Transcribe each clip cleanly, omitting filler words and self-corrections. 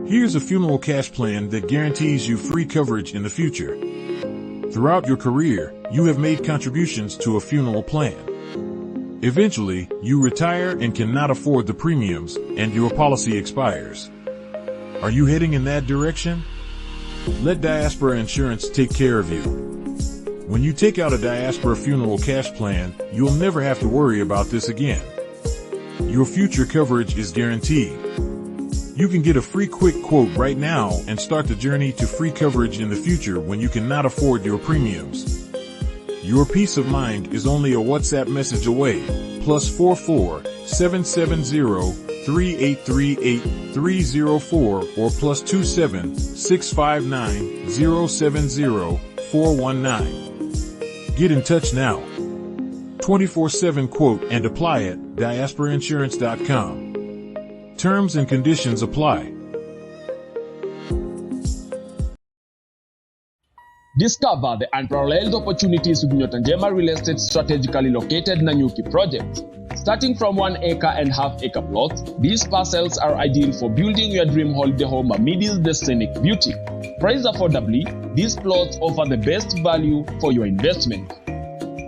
Here's a funeral cash plan that guarantees you free coverage in the future. Throughout your career, you have made contributions to a funeral plan. Eventually, you retire and cannot afford the premiums, and your policy expires. Are you heading in that direction? Let Diaspora Insurance take care of you. When you take out a Diaspora funeral cash plan, you'll never have to worry about this again. Your future coverage is guaranteed. You can get a free quick quote right now and start the journey to free coverage in the future when you cannot afford your premiums. Your peace of mind is only a WhatsApp message away. +44 770 3838 304 or +27 659 070 419. Get in touch now. 24/7 quote and apply at diasporainsurance.com. Terms and conditions apply. Discover the unparalleled opportunities with Nyotanjema Real Estate strategically located Nanyuki project. Starting from 1.5 acre plots, these parcels are ideal for building your dream holiday home amidst the scenic beauty. Priced affordably, these plots offer the best value for your investment.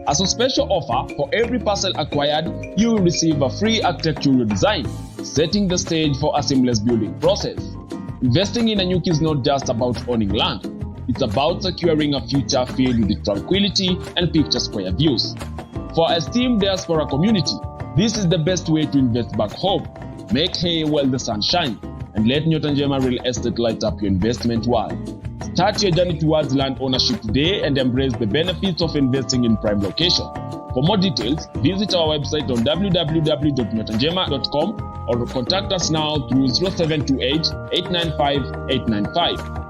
As a special offer, for every parcel acquired, you will receive a free architectural design, setting the stage for a seamless building process. Investing in Nanyuki is not just about owning land. It's about securing a future filled with tranquility and picture square views. For our esteemed diaspora community, this is the best way to invest back home. Make hay while the sun shines, and let Nyotanjema Real Estate light up your investment world. Start your journey towards land ownership today and embrace the benefits of investing in prime location. For more details, visit our website on www.nyotanjema.com or contact us now through 0728 895 895.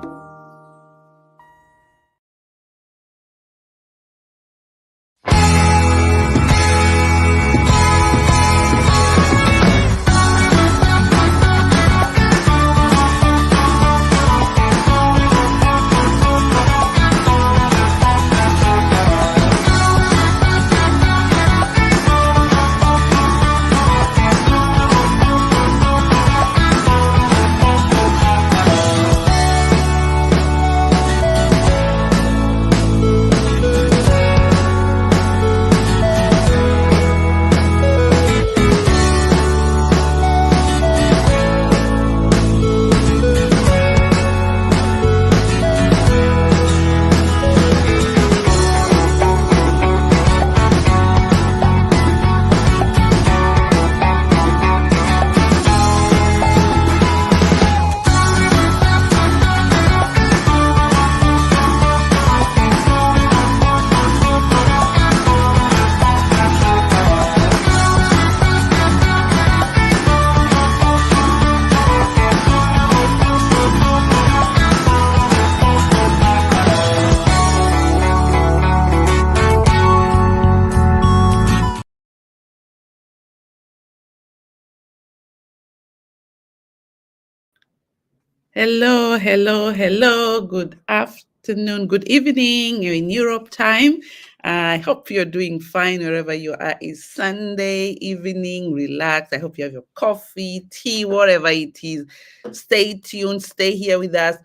Hello, hello, hello. Good afternoon, good evening. You're in Europe time. I hope you're doing fine wherever you are. It's Sunday evening. Relax. I hope you have your coffee, tea, whatever it is. Stay tuned. Stay here with us,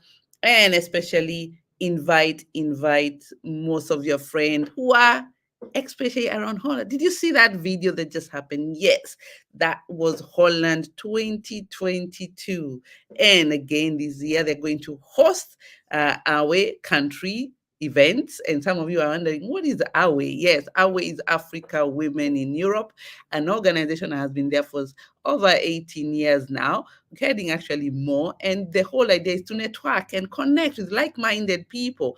and especially invite most of your friends who are especially around Holland. Did you see that video that just happened? Yes, that was Holland 2022. And again, this year they're going to host Awe country events. And some of you are wondering, what is Awe? Yes, Awe is Africa Women in Europe, an organization that has been there for over 18 years now, heading actually more. And the whole idea is to network and connect with like-minded people.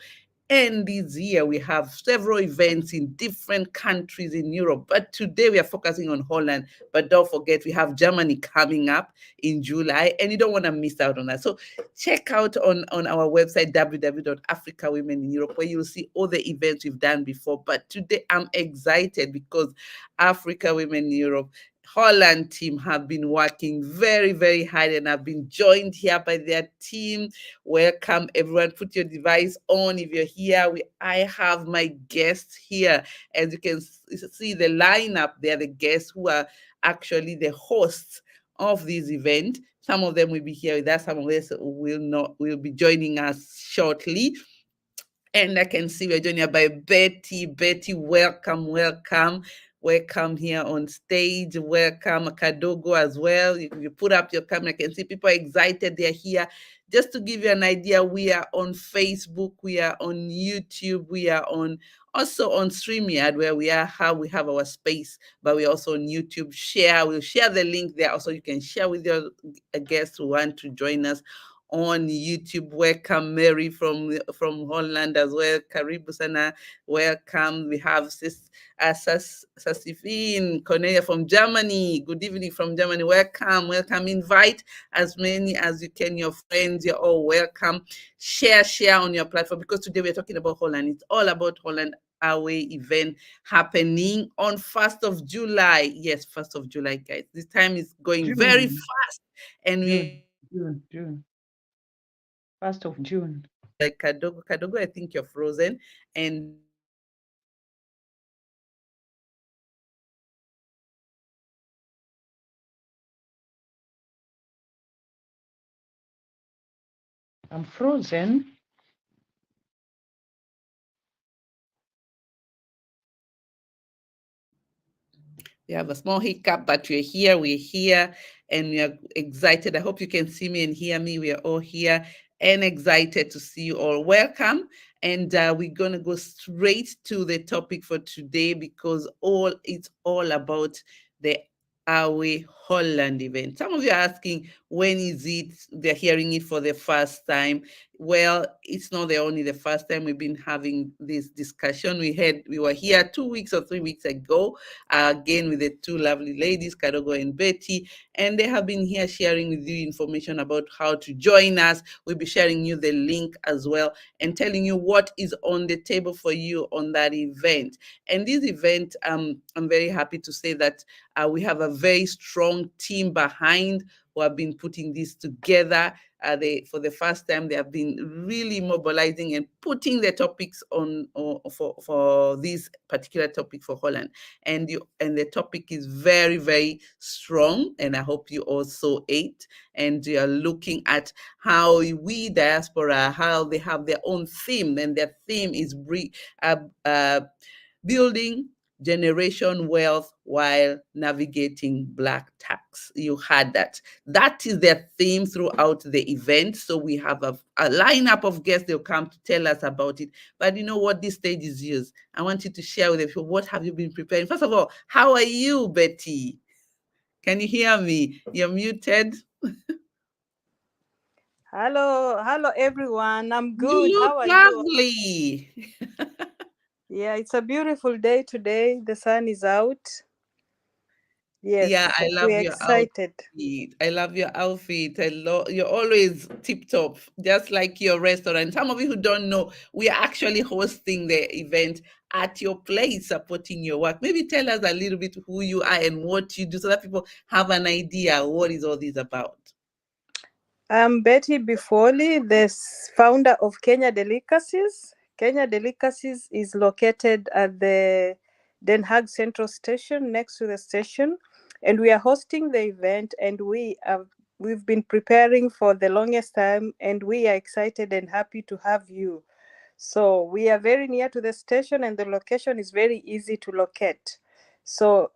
And this year we have several events in different countries in Europe. But today we are focusing on Holland. But don't forget, we have Germany coming up in July, and you don't want to miss out on that. So check out on our website, www.africawomenineurope, where you'll see all the events we've done before. But today I'm excited because Africa Women in Europe Holland team have been working very, very hard and have been joined here by their team. Welcome, everyone. Put your device on if you're here. I have my guests here. As you can see the lineup there, the guests who are actually the hosts of this event. Some of them will be here with us. Some of us will be joining us shortly. And I can see we're joined by Betty. Betty, welcome, welcome. Welcome here on stage. Welcome, Kadogo as well. You put up your camera. I can see people are excited. They're here. Just to give you an idea, we are on Facebook, we are on YouTube, we are also on StreamYard, where we have our space, but we're also on YouTube. We'll share the link there. Also, you can share with your guests who want to join us on YouTube. Welcome, Mary from Holland as well. Karibu sana. Welcome. We have Sasifin Cornelia from Germany. Good evening from Germany. Welcome. Invite as many as you can. Your friends, you're all welcome. Share on your platform, because today we're talking about Holland. It's all about Holland. Our event happening on 1st of July. Yes, 1st of July, guys. This time is going very fast. And June. 1st of June. Like Kadogo, I think you're frozen. And I'm frozen. we have a small hiccup, but we're here, and we are excited. I hope you can see me and hear me. We are all here and excited to see you all. Welcome. And we're going to go straight to the topic for today, because it's all about the Awe Holland event. Some of you are asking, when is it? They're hearing it for the first time. Well, it's not only the first time we've been having this discussion. We were here 2 weeks or 3 weeks ago, again with the two lovely ladies, Kadogo and Betty, and they have been here sharing with you information about how to join us. We'll be sharing you the link as well and telling you what is on the table for you on that event. And this event, I'm very happy to say that we have a very strong team behind who have been putting this together. For the first time, they have been really mobilizing and putting the topics on for this particular topic for Holland. And the topic is very, very strong, and I hope you also ate. And you are looking at how we diaspora, how they have their own theme, and their theme is building generation wealth while navigating black tax. You heard that. That is their theme throughout the event. So we have a lineup of guests. They'll come to tell us about it. But you know what? This stage is yours. I want you to share with them. What have you been preparing? First of all, how are you, Betty? Can you hear me? You're muted. Hello, everyone. I'm good. You look How are lovely. you? Yeah, it's a beautiful day today. The sun is out. Yes, Yeah, I love we're your excited. outfit. I love your outfit. You're always tip top, just like your restaurant. Some of you who don't know, we are actually hosting the event at your place, supporting your work. Maybe tell us a little bit who you are and what you do, so that people have an idea what is all this about. I'm Betty Bofwoli, the founder of Kenya Delicacies. Kenya Delicacies is located at the Den Haag Central Station, next to the station, and we are hosting the event. And we've been preparing for the longest time, and we are excited and happy to have you. So we are very near to the station, and the location is very easy to locate. So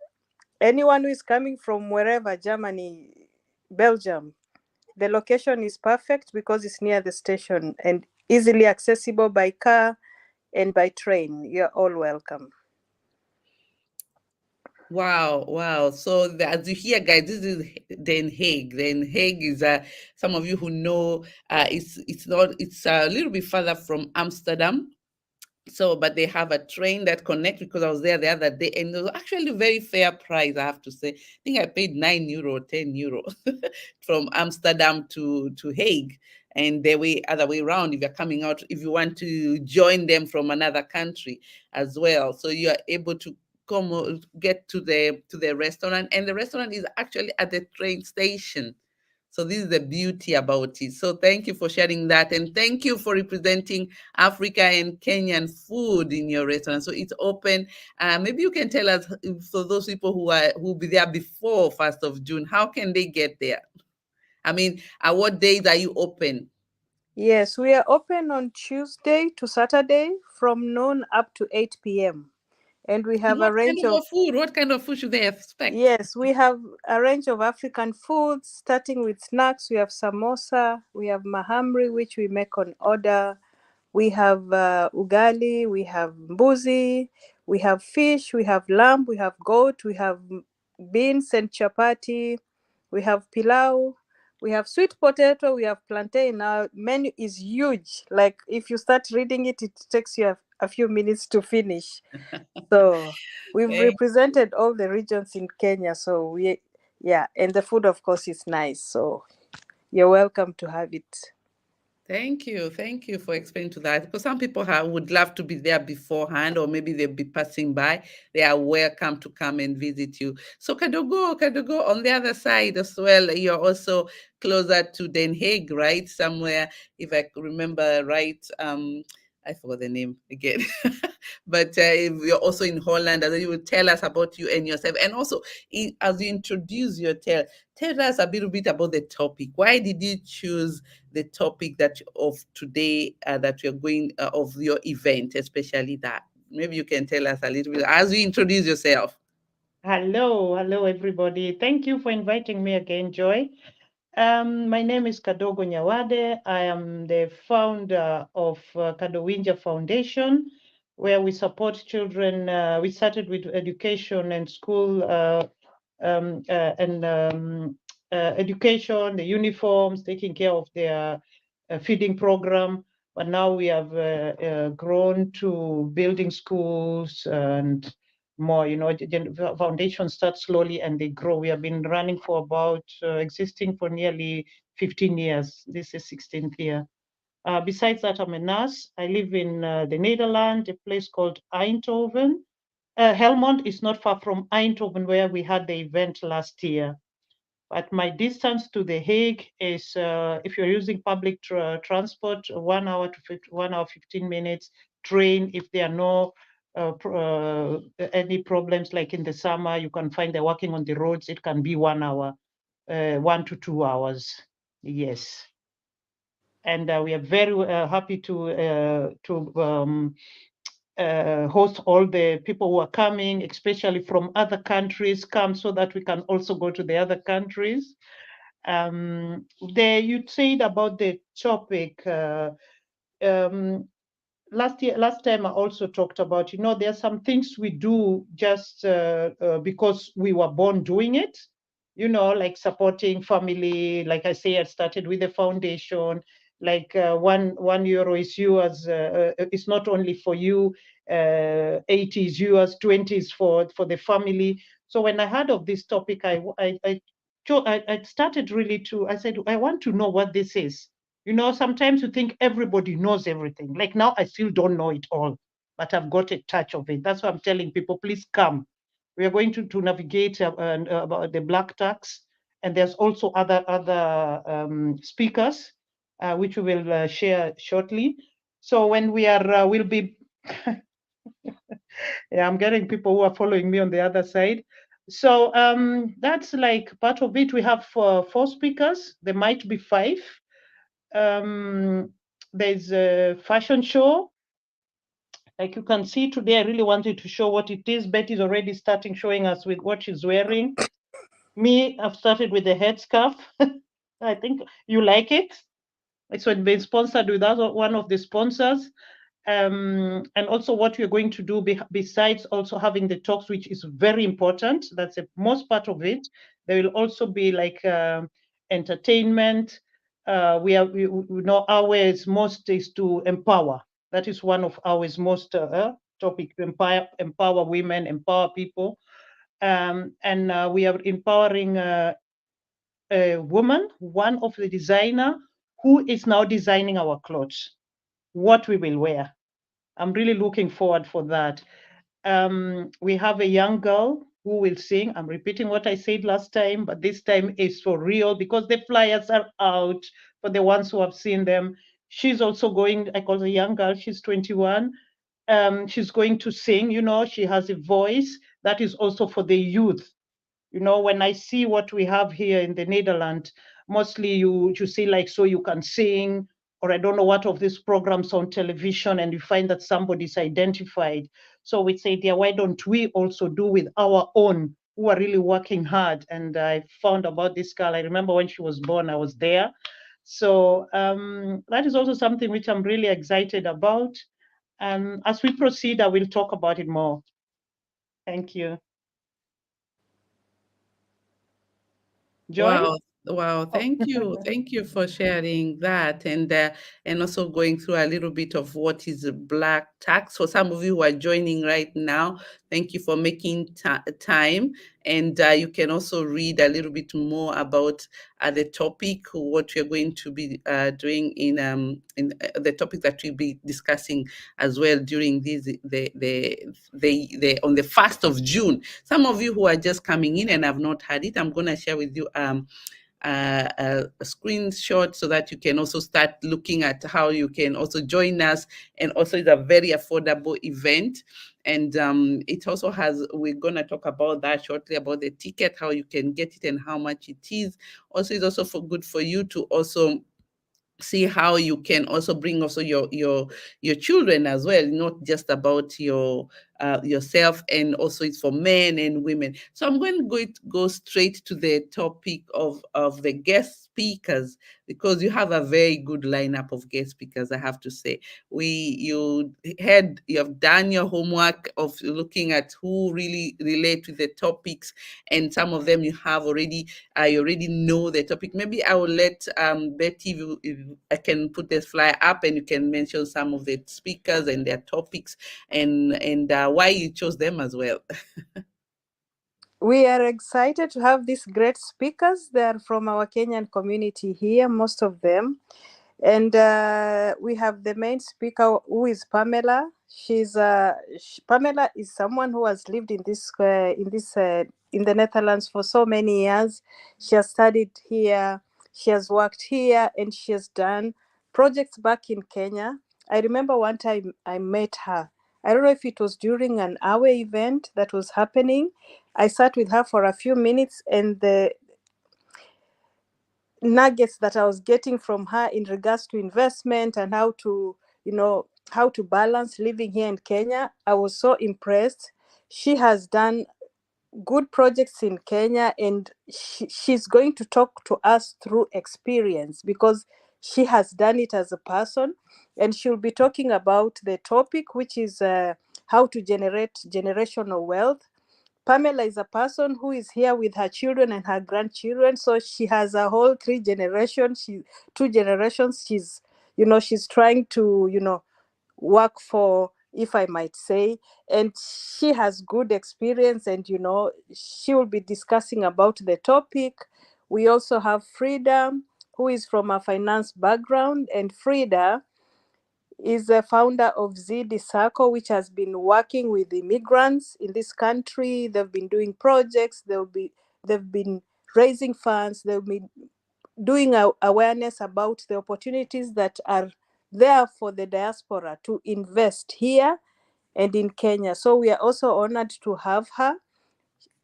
anyone who is coming from wherever, Germany, Belgium, the location is perfect because it's near the station and easily accessible by car and by train. You're all welcome. Wow, wow. So as you hear, guys, this is Den Haag. Den Haag is some of you who know it's a little bit further from Amsterdam. So, but they have a train that connects, because I was there the other day, and it was actually a very fair price, I have to say. I think I paid €9, €10 from Amsterdam to Hague, and the other way around, if you're coming out, if you want to join them from another country as well. So you are able to get to the restaurant, and the restaurant is actually at the train station. So this is the beauty about it. So thank you for sharing that, and thank you for representing Africa and Kenyan food in your restaurant. So it's open. Maybe you can tell us, for those people who will be there before 1st of June, how can they get there? I mean, at what days are you open? Yes, we are open on Tuesday to Saturday from noon up to 8 p.m. And we have a range of food? What kind of food should they expect? Yes, we have a range of African foods, starting with snacks. We have samosa, we have mahamri, which we make on order. We have ugali, we have mbuzi, we have fish, we have lamb, we have goat, we have beans and chapati, we have pilau, we have sweet potato, we have plantain. Our menu is huge. Like if you start reading it, it takes you a few minutes to finish. So we've represented all the regions in Kenya. So and the food, of course, is nice. So you're welcome to have it. Thank you for explaining to that, because some people would love to be there beforehand, or maybe they'll be passing by. They are welcome to come and visit you. So Kadogo, on the other side as well, you're also closer to Den Haag, right? Somewhere, if I remember right, I forgot the name again. But if you're also in Holland, and you will tell us about you and yourself. And also, as you introduce your tell us a little bit about the topic. Why did you choose the topic of today that you're going of your event, especially that? Maybe you can tell us a little bit as you introduce yourself. Hello, everybody. Thank you for inviting me again, Joy. My name is Kadogo Nyawade. I am the founder of Kadogo Foundation, where we support children. We started with education and school education, the uniforms, taking care of their feeding program. But now we have grown to building schools and more. The foundation starts slowly and they grow. We have been running for about existing for nearly 15 years. This is 16th year. Besides that, I'm a nurse. I live in the Netherlands, a place called Eindhoven. Helmond is not far from Eindhoven, where we had the event last year. But my distance to The Hague is, if you're using public transport, 1 hour to 1 hour 15 minutes. Train, if there are no any problems, like in the summer, you can find they're working on the roads. It can be 1 hour, 1 to 2 hours. Yes. And we are very happy to host all the people who are coming, especially from other countries, come so that we can also go to the other countries. You said about the topic. Last time I also talked about, there are some things we do just because we were born doing it, like supporting family. Like I say, I started with the foundation. Like €1 is yours. It's not only for you. 80 is yours. 20 is for the family. So when I heard of this topic, I started really I said, I want to know what this is. Sometimes you think everybody knows everything. Like now, I still don't know it all, but I've got a touch of it. That's why I'm telling people, please come. We are going to navigate about the black tax And there's also other speakers, which we will share shortly. So when we are, we'll be, yeah, I'm getting people who are following me on the other side. So that's like part of it. We have 4 speakers. There might be 5. There's a fashion show. Like you can see today, I really wanted to show what it is. Betty's already starting showing us with what she's wearing. Me, I've started with the headscarf. I think you like it. It's been sponsored with us, one of the sponsors. And also what we're going to do besides also having the talks, which is very important. That's the most part of it. There will also be like entertainment. We know ours most is to empower. That is one of ours most topic, to empower women, empower people. And we are empowering a woman, one of the designer, who is now designing our clothes, what we will wear. I'm really looking forward for that. We have a young girl who will sing. I'm repeating what I said last time, but this time is for real because the flyers are out for the ones who have seen them. She's also going, I call her a young girl, she's 21. She's going to sing, she has a voice that is also for the youth. When I see what we have here in the Netherlands, mostly you see like, so you can sing, or I don't know what of these programs on television, and you find that somebody's identified. So we say, dear, why don't we also do with our own who are really working hard? And I found about this girl. I remember when she was born, I was there. So that is also something which I'm really excited about. As we proceed, I will talk about it more. Thank you. Joy? Wow, thank you for sharing that, and also going through a little bit of what is black tax. For some of you who are joining right now, thank you for making time, and you can also read a little bit more about the topic, what we're going to be doing in the topic that we'll be discussing as well during the on the 1st of June. Some of you who are just coming in and have not had it, I'm going to share with you a screenshot so that you can also start looking at how you can also join us. And also it's a very affordable event, and it also has, we're going to talk about that shortly, about the ticket, how you can get it and how much it is. Also, it's also good for you to also see how you can also bring also your children as well, not just about yourself, and also it's for men and women. So I'm going to go straight to the topic of the guest speakers, because you have a very good lineup of guest speakers, I have to say. You have done your homework of looking at who really relate to the topics, and some of them you already know the topic. Maybe I will let Betty, if I can put the flyer up, and you can mention some of the speakers and their topics, and why you chose them as well. We are excited to have these great speakers. They are from our Kenyan community here, most of them. And we have the main speaker, who is Pamela. Pamela is someone who has lived in the Netherlands for so many years. She has studied here, she has worked here, and she has done projects back in Kenya. I remember one time I met her. I don't know if it was during an hour event that was happening. I sat with her for a few minutes, and the nuggets that I was getting from her in regards to investment and how to balance living here in Kenya, I was so impressed. She has done good projects in Kenya, and she's going to talk to us through experience because she has done it as a person, and she'll be talking about the topic, which is how to generate generational wealth. Pamela is a person who is here with her children and her grandchildren, so she has a whole 2 generations. She's trying to work for, if I might say, and she has good experience, and she will be discussing about the topic. We also have Frida, who is from a finance background, and Frida is the founder of ZD Circle, which has been working with immigrants in this country. They've been doing projects. They've been raising funds. They'll be doing awareness about the opportunities that are there for the diaspora to invest here and in Kenya. So we are also honored to have her,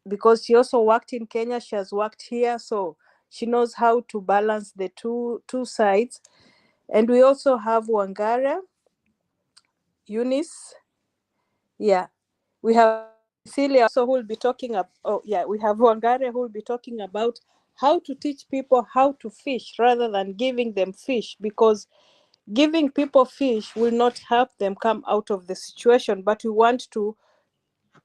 because she also worked in Kenya, she has worked here, so she knows how to balance the two sides. And we also have Wangare, Eunice. Yeah, we have Cecilia also, who will be talking we have Wangare, who will be talking about how to teach people how to fish rather than giving them fish, because giving people fish will not help them come out of the situation, but we want to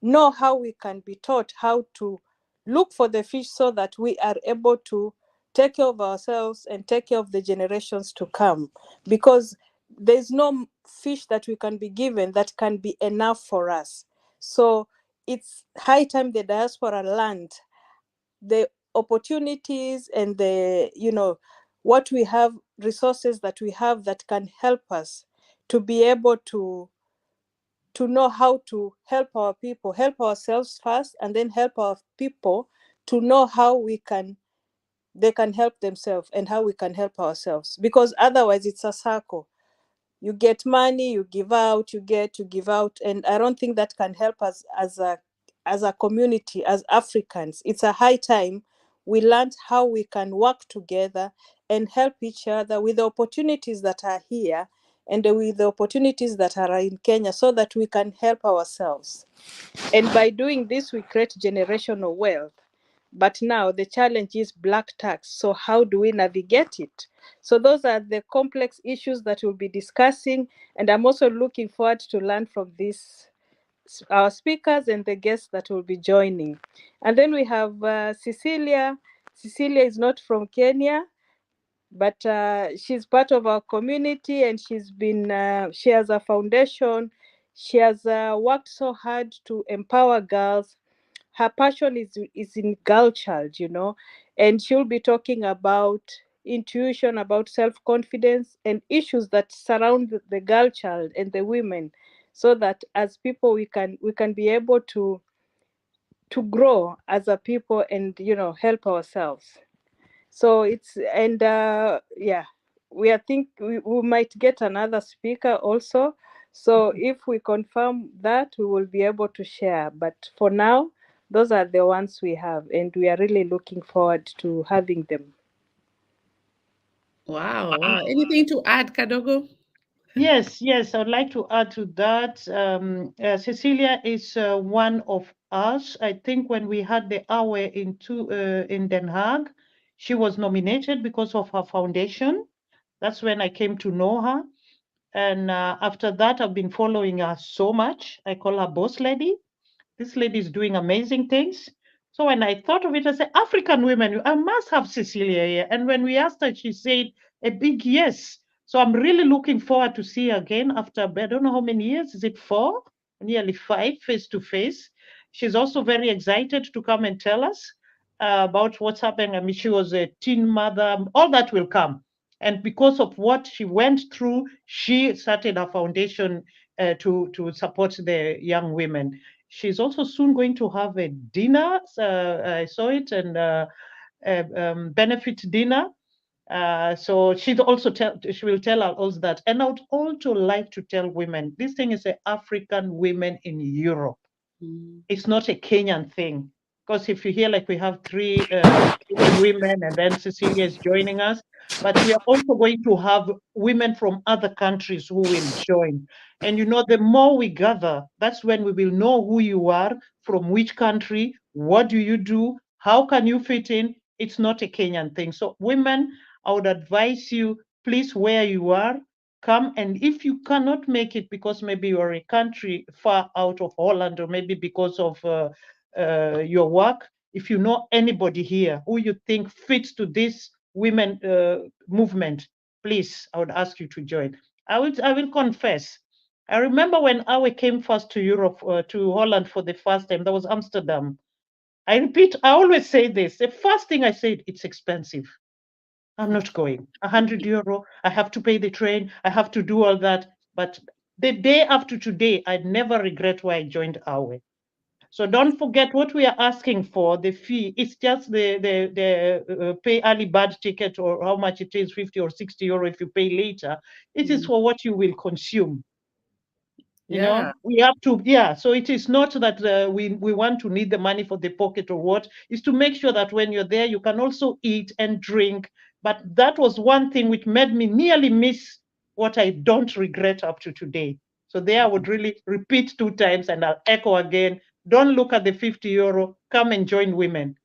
know how we can be taught how to look for the fish so that we are able to take care of ourselves and take care of the generations to come, because there's no fish that we can be given that can be enough for us. So it's high time the diaspora learned the opportunities and the, what we have, resources that we have that can help us to be able to know how to help our people, help ourselves first, and then help our people to know how they can help themselves and how we can help ourselves. Because otherwise it's a circle. You get money, you give out, you give out. And I don't think that can help us as a community, as Africans. It's a high time we learned how we can work together and help each other with the opportunities that are here and with the opportunities that are in Kenya, so that we can help ourselves. And by doing this, we create generational wealth. But now the challenge is black tax. So how do we navigate it? So those are the complex issues that we'll be discussing. And I'm also looking forward to learn from our speakers and the guests that will be joining. And then we have Cecilia. Cecilia is not from Kenya, but she's part of our community, and she has a foundation. She has worked so hard to empower girls. Her passion is in girl child, and she'll be talking about intuition, about self-confidence, and issues that surround the girl child and the women, so that as people we can be able to grow as a people and help ourselves. So we might get another speaker also. So if we confirm that, we will be able to share. But for now, those are the ones we have, and we are really looking forward to having them. Wow. Anything to add, Kadogo? Yes, I would like to add to that. Cecilia is one of us. I think when we had the hour in Den Haag, she was nominated because of her foundation. That's when I came to know her. And after that, I've been following her so much. I call her boss lady. This lady is doing amazing things. So when I thought of it, I said, African women, I must have Cecilia here. And when we asked her, she said a big yes. So I'm really looking forward to see her again after, I don't know how many years, is it 4? Nearly 5, face to face. She's also very excited to come and tell us about what's happening. I mean, she was a teen mother, all that will come. And because of what she went through, she started a foundation to support the young women. She's also soon going to have a dinner. I saw it, and a benefit dinner. So she will tell us all that. And I would also like to tell women, this thing is African women in Europe. It's not a Kenyan thing. Because if you hear, like, we have 3 Kenyan women, and then Cecilia is joining us, but we are also going to have women from other countries who will join. And the more we gather, that's when we will know who you are, from which country, what do you do, how can you fit in. It's not a Kenyan thing. So women, I would advise you, please, where you are, come. And if you cannot make it because maybe you're a country far out of Holland, or maybe because of your work, if you know anybody here who you think fits to this women movement, please, I would ask you to join. I will confess, I remember when Awe came first to Europe, to Holland for the first time. That was Amsterdam. I repeat, I always say this. The first thing I said, it's expensive. I'm not going. €100, I have to pay the train, I have to do all that. But the day after today, I never regret why I joined Awe. So don't forget what we are asking for. The fee, it's just the pay early bird ticket, or how much it is, 50 or 60 euro if you pay later. It is for what you will consume. You know, we have to, so it is not that we want to need the money for the pocket or what, is to make sure that when you're there, you can also eat and drink. But that was one thing which made me nearly miss what I don't regret up to today. So there I would really repeat 2 times, and I'll echo again. Don't look at the 50 euro, come and join women.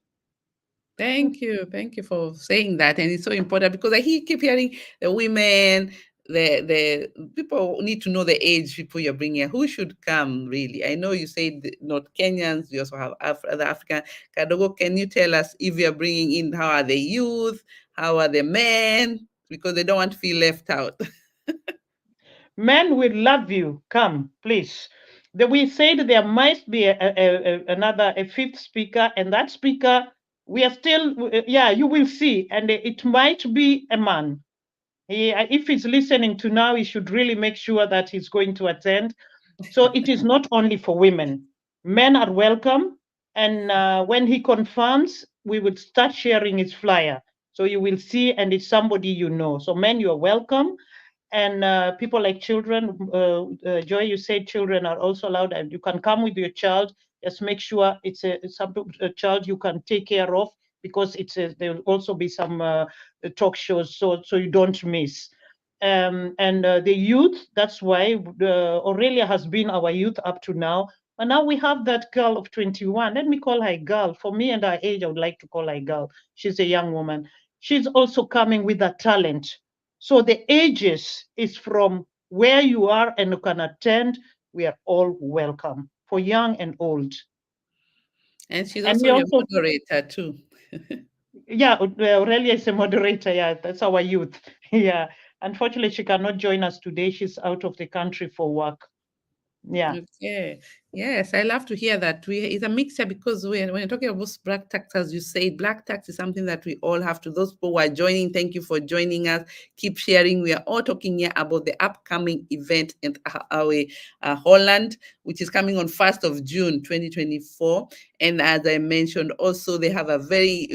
Thank you for saying that, and it's so important because I keep hearing the women, the people need to know the age people you're bringing. Who should come really? I know you said not Kenyans. You also have other African. Kadogo, can you tell us if you're bringing in, how are the youth? How are the men? Because they don't want to feel left out. Men will love you. Come, please. We said there might be another 5th speaker, and that speaker, we are still, you will see, and it might be a man. If he's listening to now, he should really make sure that he's going to attend. So it is not only for women. Men are welcome, and when he confirms, we will start sharing his flyer. So you will see, and it's somebody you know. So men, you are welcome. And people like children, Joy, you said children are also allowed, and you can come with your child. Just make sure it's a child you can take care of, because there will also be some talk shows, so you don't miss. And the youth, that's why Aurelia has been our youth up to now. And now we have that girl of 21. Let me call her a girl. For me and her age, I would like to call her a girl. She's a young woman. She's also coming with a talent. So the ages is from where you are and you can attend. We are all welcome, for young and old. And she's also a moderator too. Yeah, Aurelia is a moderator. Yeah, that's our youth. Yeah. Unfortunately, she cannot join us today. She's out of the country for work. Yeah. Okay. Yes, I love to hear that. It's a mixture, because when you're talking about black tax, as you say, black tax is something that we all have to. Those people who are joining, thank you for joining us. Keep sharing. We are all talking here about the upcoming event in Holland, which is coming on 1st of June, 2024. And as I mentioned, also they have a very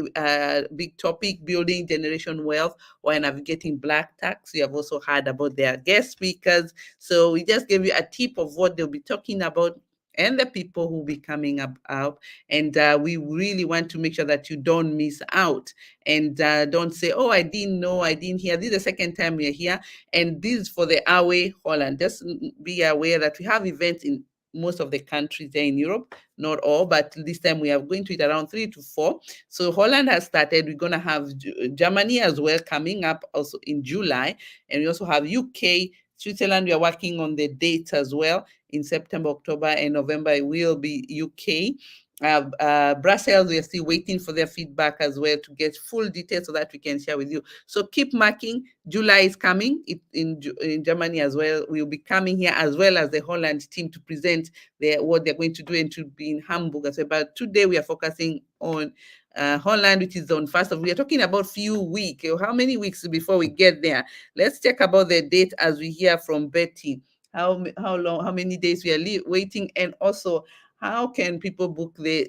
big topic, building generation wealth while navigating black tax. We have also heard about their guest speakers. So we just gave you a tip of what they'll be talking about and the people who will be coming up. And we really want to make sure that you don't miss out, and don't say, oh, I didn't know, I didn't hear. This is the second time we're here, and this is for the Awe Holland. Just be aware that we have events in most of the countries there in Europe, not all, but this time we are going to it around 3 to 4. So Holland has started. We're going to have Germany as well coming up also in July, and we also have UK, Switzerland. We are working on the dates as well. In September, October, and November, it will be UK. Brussels, we are still waiting for their feedback as well to get full details so that we can share with you. So keep marking. July is coming in Germany as well. We'll be coming here, as well as the Holland team, to present what they're going to do, and to be in Hamburg as well. But today we are focusing on Holland, which is on 1st of. We are talking about few weeks. How many weeks before we get there? Let's check about the date as we hear from Betty. How long, how many days we are waiting, and also how can people book the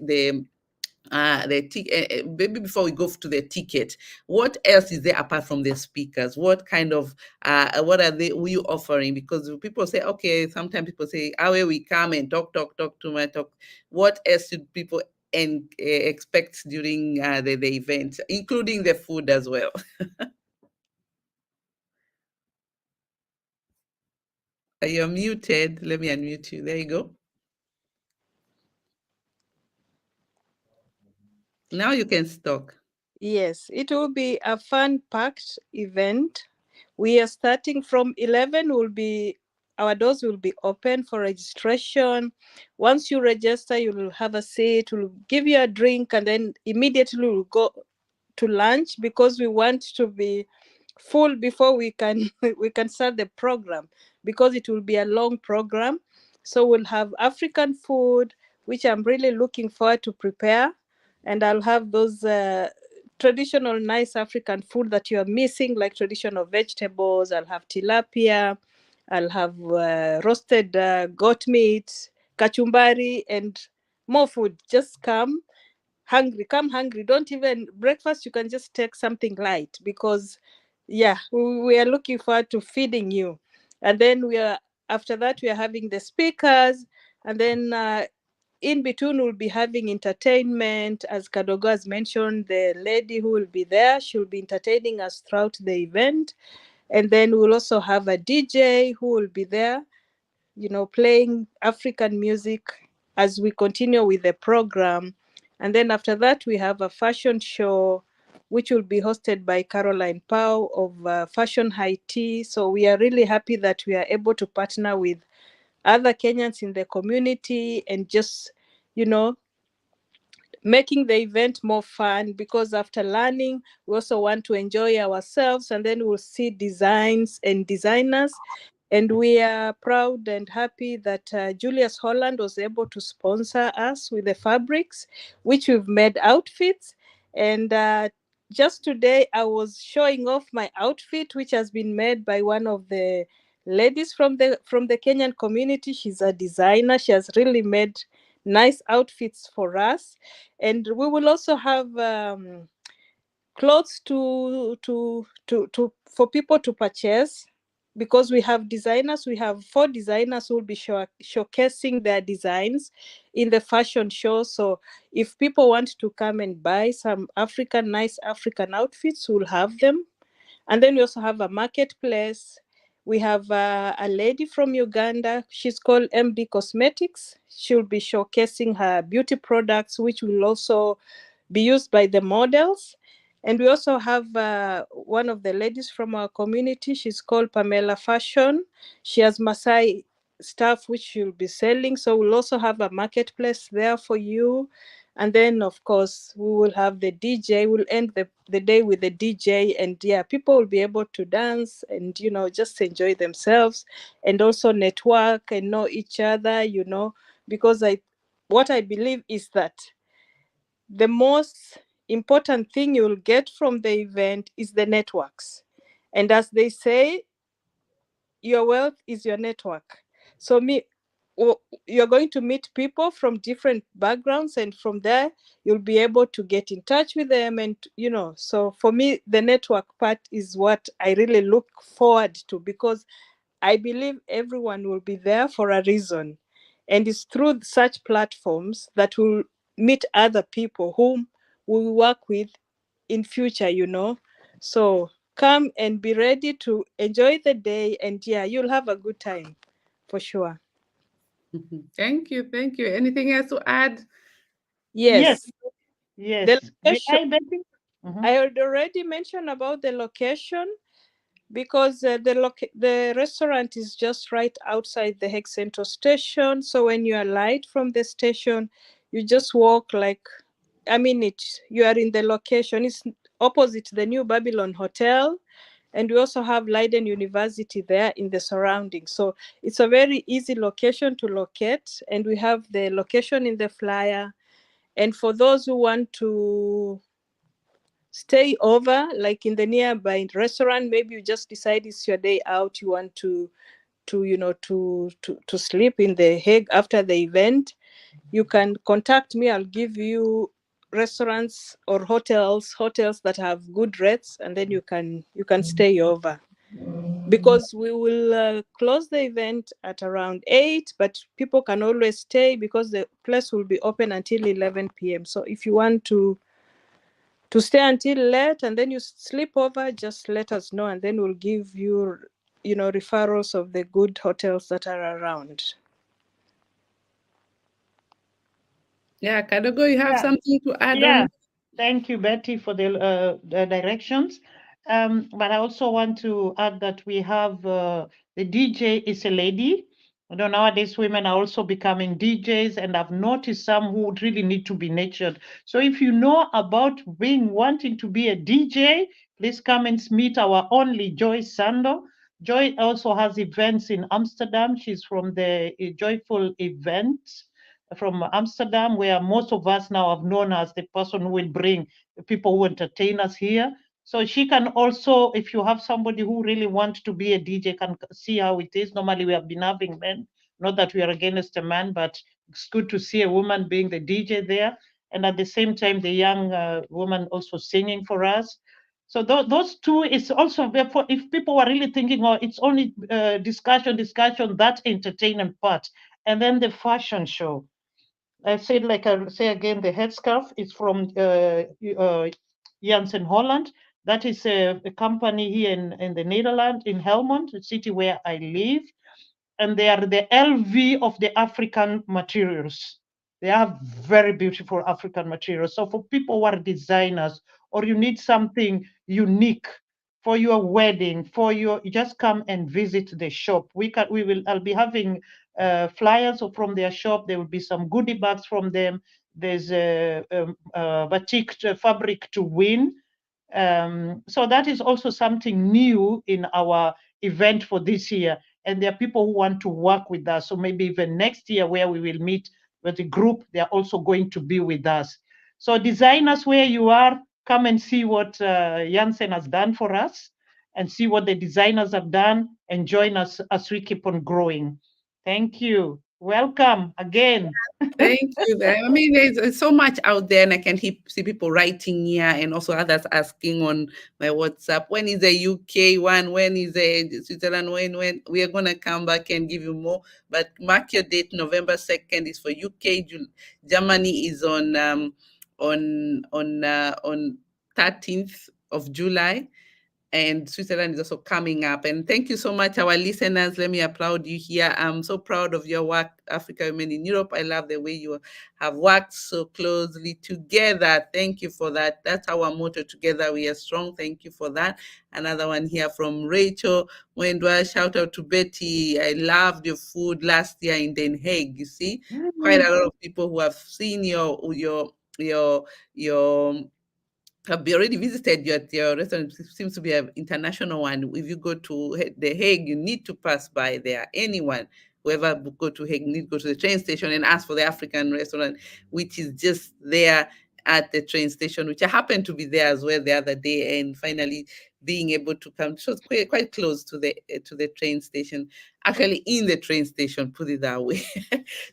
ticket? Maybe before we go to the ticket, what else is there apart from the speakers? What kind of what are we offering? Because people say, okay, sometimes people say, how will we come and talk to my talk? What else should people expect during the event, including the food as well? You're muted. Let me unmute you. There you go. Now you can talk. Yes, it will be a fun-packed event. We are starting from 11. Our doors will be open for registration. Once you register, you will have a seat. We'll give you a drink, and then immediately we'll go to lunch, because we want to be full before we can start the program, because it will be a long program. So we'll have African food, which I'm really looking forward to prepare, and I'll have those traditional nice African food that you are missing, like traditional vegetables. I'll have tilapia, I'll have roasted goat meat, kachumbari, and more food. Just come hungry. Don't even breakfast. You can just take something light, because we are looking forward to feeding you. And then after that we are having the speakers, and then in between we'll be having entertainment. As Kadogo has mentioned, the lady who will be there, she'll be entertaining us throughout the event. And then we'll also have a DJ who will be there, playing African music as we continue with the program. And then after that, we have a fashion show, which will be hosted by Caroline Pau of Fashion High Tea. So we are really happy that we are able to partner with other Kenyans in the community, and just, making the event more fun, because after learning, we also want to enjoy ourselves, and then we'll see designs and designers. And we are proud and happy that Julius Holland was able to sponsor us with the fabrics, which we've made outfits. And just today, I was showing off my outfit, which has been made by one of the ladies from the Kenyan community. She's a designer. She has really made nice outfits for us. And we will also have clothes for people to purchase, because we have designers. We have 4 designers who will be showcasing their designs in the fashion show. So if people want to come and buy some nice African outfits, we'll have them. And then we also have a marketplace. We have a lady from Uganda. She's called MD Cosmetics. She'll be showcasing her beauty products, which will also be used by the models. And we also have one of the ladies from our community. She's called Pamela Fashion. She has Maasai stuff which she'll be selling. So we'll also have a marketplace there for you. And then, of course, we will have the DJ. We'll end the day with the DJ. And people will be able to dance and, just enjoy themselves, and also network and know each other, because what I believe is that the most important thing you'll get from the event is the networks. And as they say, your wealth is your network. So you're going to meet people from different backgrounds, and from there you'll be able to get in touch with them. And so for me, the network part is what I really look forward to, because I believe everyone will be there for a reason. And it's through such platforms that we'll meet other people whom we will work with in future, So come and be ready to enjoy the day, and you'll have a good time for sure. Thank you. Anything else to add? Yes. May I, Betty? I had already mentioned about the location, because the restaurant is just right outside the Hague Central Station. So when you alight from the station, you just walk like a minute. You are in the location. It's opposite the New Babylon Hotel. And we also have Leiden University there in the surroundings. So it's a very easy location to locate. And we have the location in the flyer. And for those who want to stay over, like in the nearby restaurant, maybe you just decide it's your day out, you want to sleep in the Hague after the event, you can contact me. I'll give you restaurants or hotels that have good rates, and then you can stay over, because we will close the event at around 8, but people can always stay, because the place will be open until 11 p.m. So if you want to stay until late and then you sleep over, just let us know, and then we'll give you, referrals of the good hotels that are around. Yeah, Kadogo, you have something to add on? Thank you, Betty, for the directions. But I also want to add that we have the DJ is a lady. Nowadays women are also becoming DJs, and I've noticed some who would really need to be nurtured. So if you know about wanting to be a DJ, please come and meet our only Joy Sando. Joy also has events in Amsterdam. She's from the Joyful Events from Amsterdam, where most of us now have known as the person who will bring the people who entertain us here. So she can also, if you have somebody who really wants to be a DJ, can see how it is. Normally we have been having men Not that we are against a man, but it's good to see a woman being the DJ there, and at the same time, the young woman also singing for us. So those two is also therefore, if people were really thinking, oh, it's only discussion, that entertainment part, and then the fashion show. I said, like I'll say again, the headscarf is from Janssen Holland. That is a company here in the Netherlands, in Helmond, the city where I live. And they are the LV of the African materials. They have very beautiful African materials. So for people who are designers, or you need something unique for your wedding, you just come and visit the shop. I'll be having flyers from their shop. There will be some goodie bags from them. There's a batik fabric to win. So that is also something new in our event for this year. And there are people who want to work with us. So maybe even next year, where we will meet with the group, they're also going to be with us. So designers, where you are, come and see what Janssen has done for us, and see what the designers have done, and join us as we keep on growing. Thank you. Welcome again. Thank you. I mean, there's so much out there, and I can see people writing here, and also others asking on my WhatsApp, when is the UK one? When is the Switzerland? When we are going to come back and give you more. But mark your date, November 2nd is for UK. Germany is on 13th of July. And Switzerland is also coming up. And thank you so much, our listeners. Let me applaud you here. I'm so proud of your work, Africa Women in Europe. I love the way you have worked so closely together. Thank you for that. That's our motto, together we are strong. Thank you for that. Another one here from Rachel Wendwa. Shout out to Betty. I loved your food last year in Den Haag. You see, quite a lot of people who have seen your have already visited your restaurant. It seems to be an international one. If you go to The Hague, you need to pass by there. Anyone, whoever go to Hague, need to go to the train station and ask for the African restaurant, which is just there at the train station, which I happened to be there as well the other day, and finally being able to come. So it's quite close to the train station, actually in the train station, put it that way.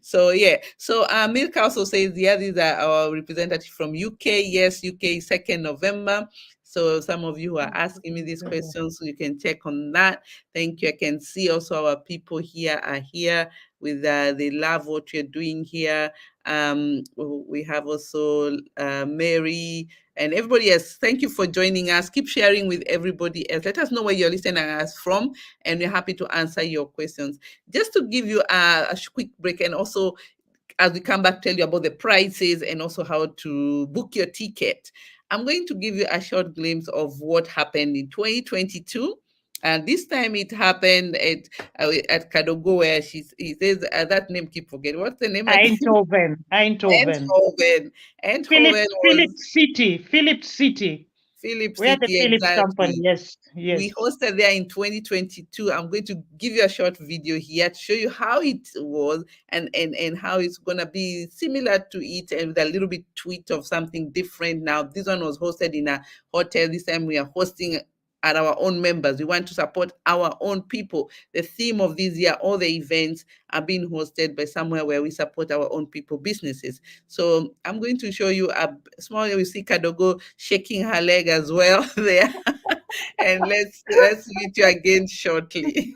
So yeah. So Milka also says, yeah, these are our representative from UK. Yes, UK 2nd November. So some of you are asking me these questions, so you can check on that. Thank you. I can see also our people here are here with they love what you're doing here. We have also Mary and everybody else. Thank you for joining us. Keep sharing with everybody else. Let us know where you're listening us from, and we're happy to answer your questions. Just to give you a quick break, and also as we come back, tell you about the prices and also how to book your ticket. I'm going to give you a short glimpse of what happened in 2022. And this time it happened at Kadogo, where he says that name, keep forgetting. What's the name? Eindhoven. Philip City. Where the Philips exactly. company, yes. We hosted there in 2022. I'm going to give you a short video here to show you how it was and how it's going to be similar to it, and with a little bit tweak of something different. Now, this one was hosted in a hotel. This time we are hosting at our own members. We want to support our own people. The theme of this year, all the events are being hosted by somewhere where we support our own people businesses. So I'm going to show you a small, we see Kadogo shaking her leg as well there. And let's meet you again shortly.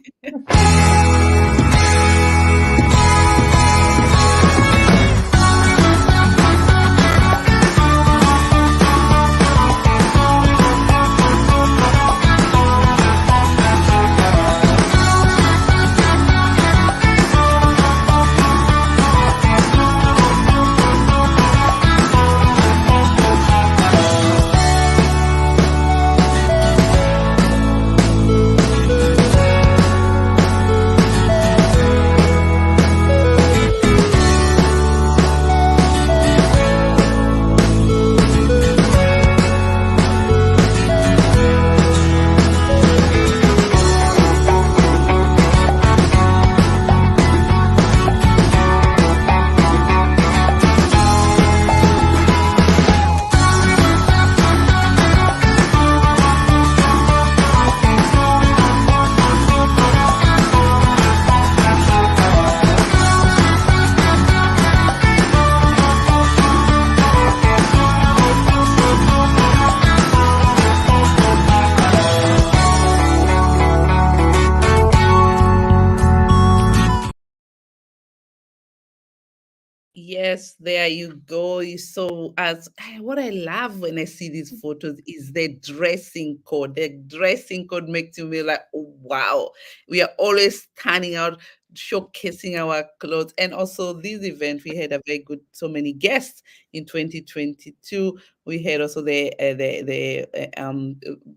Yes, there you go. So, as what I love when I see these photos is the dressing code. The dressing code makes you feel like, oh, wow, we are always standing out, showcasing our clothes. And also, this event, we had a very good, so many guests in 2022. We had also the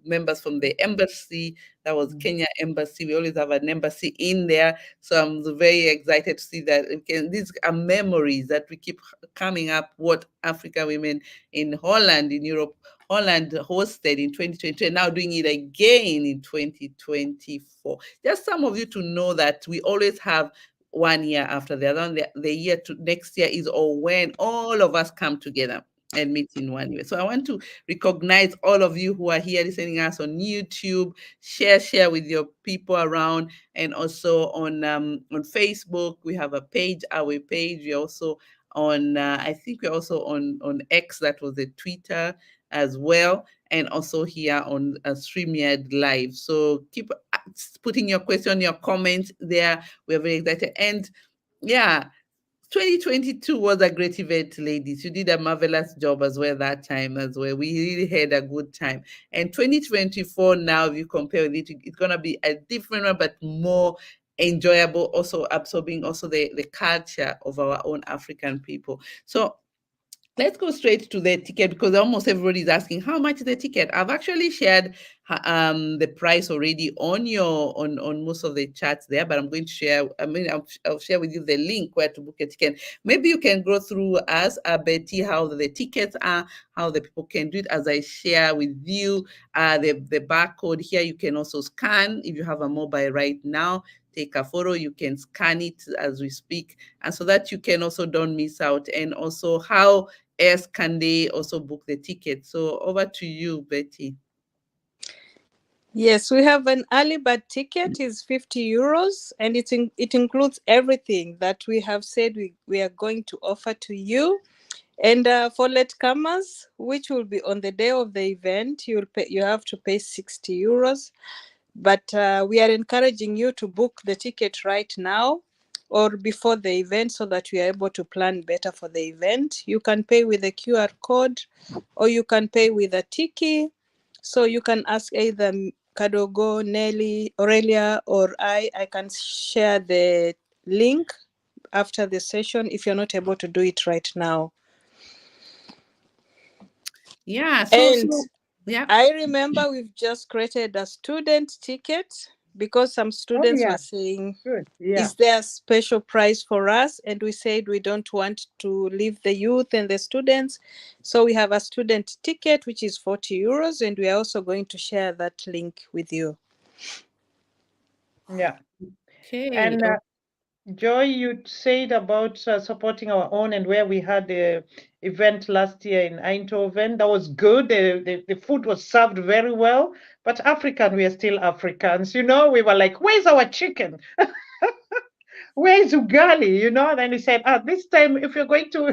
members from the embassy. That was Kenya embassy. We always have an embassy in there, so I'm very excited to see that these are memories that we keep coming up. What African women in Holland, in Europe, Holland hosted in 2020, and now doing it again in 2024. Just some of you to know that we always have 1 year after the other. The year to next year is all when all of us come together and meet in 1 year. So I want to recognize all of you who are here listening us on YouTube. Share with your people around, and also on Facebook. We have a page, our page. We're also on I think we're also on X, that was the Twitter as well, and also here on StreamYard Live. So keep putting your question, your comments there. We're very excited. And yeah, 2022 was a great event, ladies. You did a marvelous job as well that time as well. We really had a good time. And 2024 now, if you compare with it, it's gonna be a different one, but more enjoyable, also absorbing also the culture of our own African people. So let's go straight to the ticket, because almost everybody is asking how much is the ticket. I've actually shared the price already on most of the chats there, but I'm going to share. I'll share with you the link where to book a ticket. Maybe you can go through us, Betty, how the tickets are, how the people can do it. As I share with you the barcode here, you can also scan if you have a mobile right now. Take a photo, you can scan it as we speak, and so that you can also don't miss out. And also, how else can they also book the ticket? So over to you, Betty. Yes, we have an early bird ticket is 50 euros, and it includes everything that we have said we are going to offer to you. And for latecomers, which will be on the day of the event, you have to pay 60 euros. But we are encouraging you to book the ticket right now or before the event, so that we are able to plan better for the event. You can pay with a QR code, or you can pay with a tiki. So you can ask either Kadogo, Nelly, Aurelia, or I can share the link after the session if you're not able to do it right now. Yeah. Yeah. I remember we've just created a student ticket, because some students were saying, Good. Yeah. is there a special price for us? And we said we don't want to leave the youth and the students. So we have a student ticket, which is 40 euros. And we are also going to share that link with you. Yeah. Okay. And Joy, you said about supporting our own, and where we had the event last year in Eindhoven. That was good. The food was served very well. But African, we are still Africans. You know, we were like, where's our chicken? Where's ugali? You know, then we said, this time, if you're going to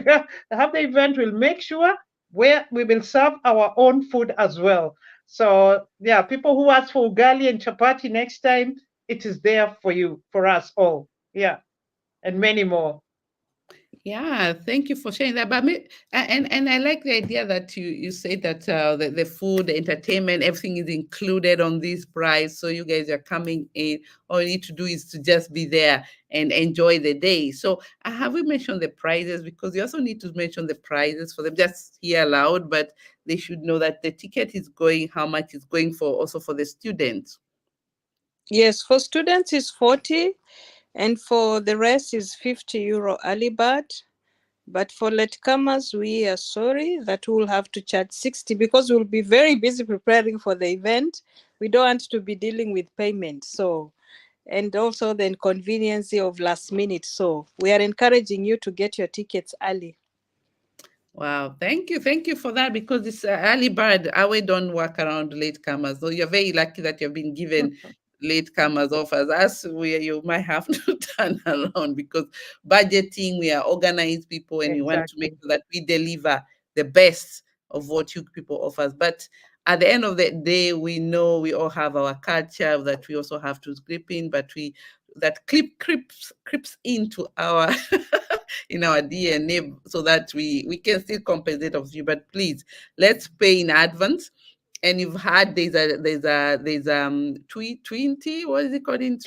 have the event, we'll make sure where we will serve our own food as well. So yeah, people who ask for ugali and chapati next time, it is there for you, for us all. Yeah, and many more. Yeah, thank you for sharing that. But and I like the idea that you say that the food, the entertainment, everything is included on this price. So you guys are coming in. All you need to do is to just be there and enjoy the day. So have we mentioned the prices? Because you also need to mention the prices for them. Just hear aloud, but they should know that the ticket is going, how much it's going for, also for the students. Yes, for students is 40, and for the rest is 50 euro early bird. But for latecomers, we are sorry that we'll have to charge 60, because we'll be very busy preparing for the event. We don't want to be dealing with payment. So, and also the inconvenience of last minute. So we are encouraging you to get your tickets early. Wow, thank you for that, because this early bird, we don't work around latecomers. So you're very lucky that you've been given latecomers offers. Us, you might have to turn around, because budgeting, we are organized people, and we want to make sure that we deliver the best of what you people offers. But at the end of the day, we know we all have our culture that we also have to grip in, but we that creeps into our in our DNA, so that we can still compensate of you. But please, let's pay in advance. And you've had there's 20, what is it called in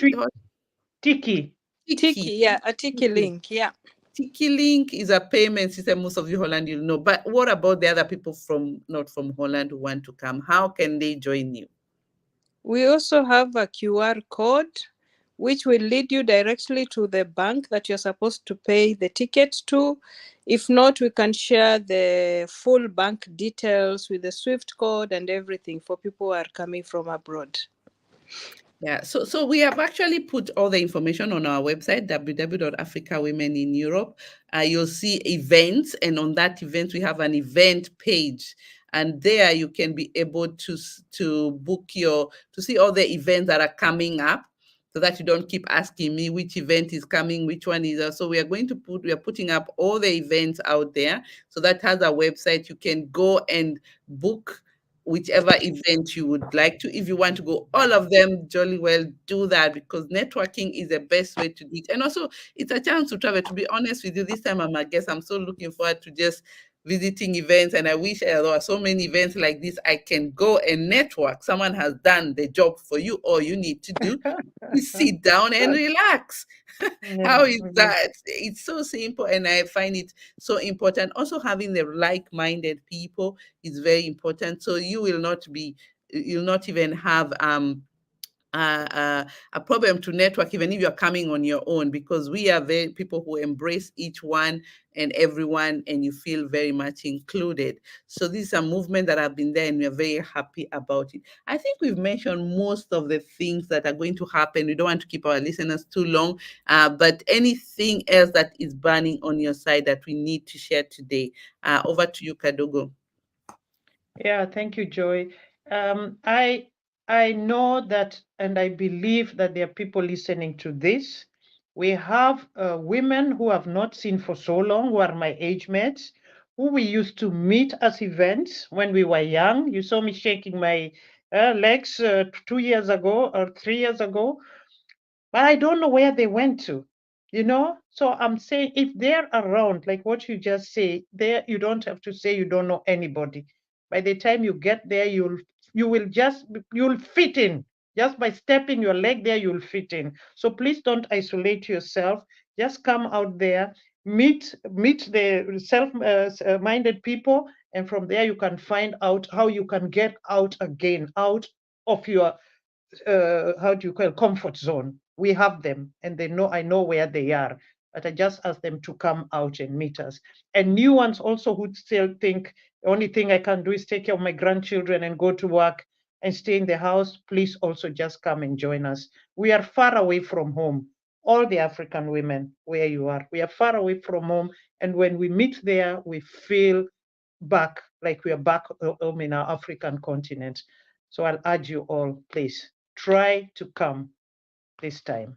Tiki. Tiki, yeah, a Tiki link, yeah. Tiki Link is a payment system most of you Holland you'll know. But what about the other people not from Holland who want to come? How can they join you? We also have a QR code which will lead you directly to the bank that you're supposed to pay the ticket to. If not, we can share the full bank details with the SWIFT code and everything for people who are coming from abroad. Yeah, so we have actually put all the information on our website, www.africawomenineurope. You'll see events, and on that event, we have an event page. And there you can be able to see all the events that are coming up, so that you don't keep asking me which event is coming, which one is. So we are putting up all the events out there. So that has a website. You can go and book whichever event you would like to. If you want to go all of them, jolly well do that, because networking is the best way to do it. And also it's a chance to travel. To be honest with you, this time I'm a guest. I'm so looking forward to just visiting events, and I wish there are so many events like this I can go and network. Someone has done the job for you. All you need to do is sit down and relax. How is that? It's so simple, and I find it so important. Also, having the like-minded people is very important. So you'll not even have a problem to network, even if you're coming on your own, because we are very people who embrace each one and everyone, and you feel very much included. So this is a movement that have been there, and we're very happy about it. I think we've mentioned most of the things that are going to happen. We don't want to keep our listeners too long, but anything else that is burning on your side that we need to share today? Over to you, Kadogo. Yeah, thank you, Joy. I know that, and I believe that there are people listening to this. We have women who have not seen for so long, who are my age mates, who we used to meet at events when we were young. You saw me shaking my legs 2 years ago or 3 years ago, but I don't know where they went to, you know? So I'm saying, if they're around, like what you just say, there, you don't have to say you don't know anybody. By the time you get there, you'll fit in. Just by stepping your leg there, you'll fit in. So please don't isolate yourself. Just come out there, meet the self-minded people, and from there you can find out how you can get out again, out of your how do you call it, comfort zone. We have them, and I know where they are, but I just ask them to come out and meet us. And new ones also who still think the only thing I can do is take care of my grandchildren and go to work and stay in the house, please also just come and join us. We are far away from home. All the African women, where you are, we are far away from home. And when we meet there, we feel back, like we are back home in our African continent. So I'll urge you all, please, try to come this time.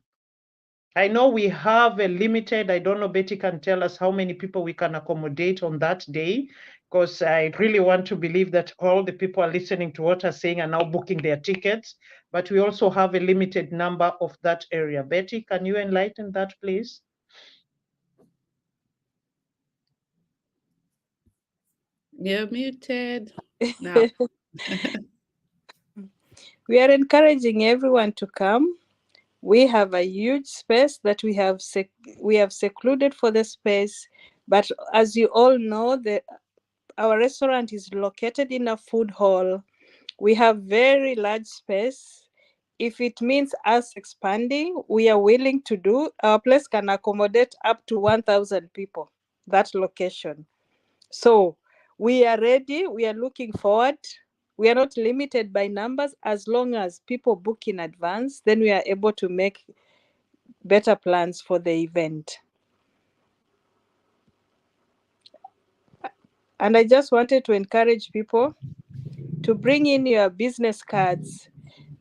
I know we have a limited, I don't know, Betty can tell us how many people we can accommodate on that day, because I really want to believe that all the people are listening to what I'm saying are now booking their tickets, but we also have a limited number of that area. Betty, can you enlighten that, please? You're muted now. We are encouraging everyone to come. We have a huge space that we have secluded for the space, but as you all know, our restaurant is located in a food hall. We have very large space. If it means us expanding, we are willing to do. Our place can accommodate up to 1,000 people, that location. So we are ready. We are looking forward. We are not limited by numbers. As long as people book in advance, then we are able to make better plans for the event. And I just wanted to encourage people to bring in your business cards.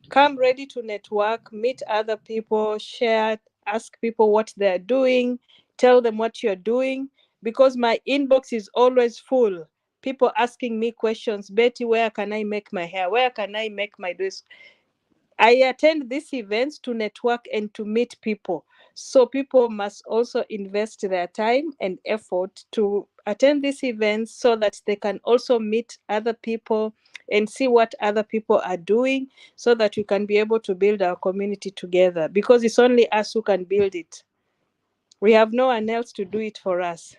Come ready to network, meet other people, share, ask people what they're doing, tell them what you're doing, because my inbox is always full. People asking me questions, Betty, where can I make my hair? Where can I make my dress? I attend these events to network and to meet people. So people must also invest their time and effort to attend these events so that they can also meet other people and see what other people are doing so that we can be able to build our community together, because it's only us who can build it. We have no one else to do it for us.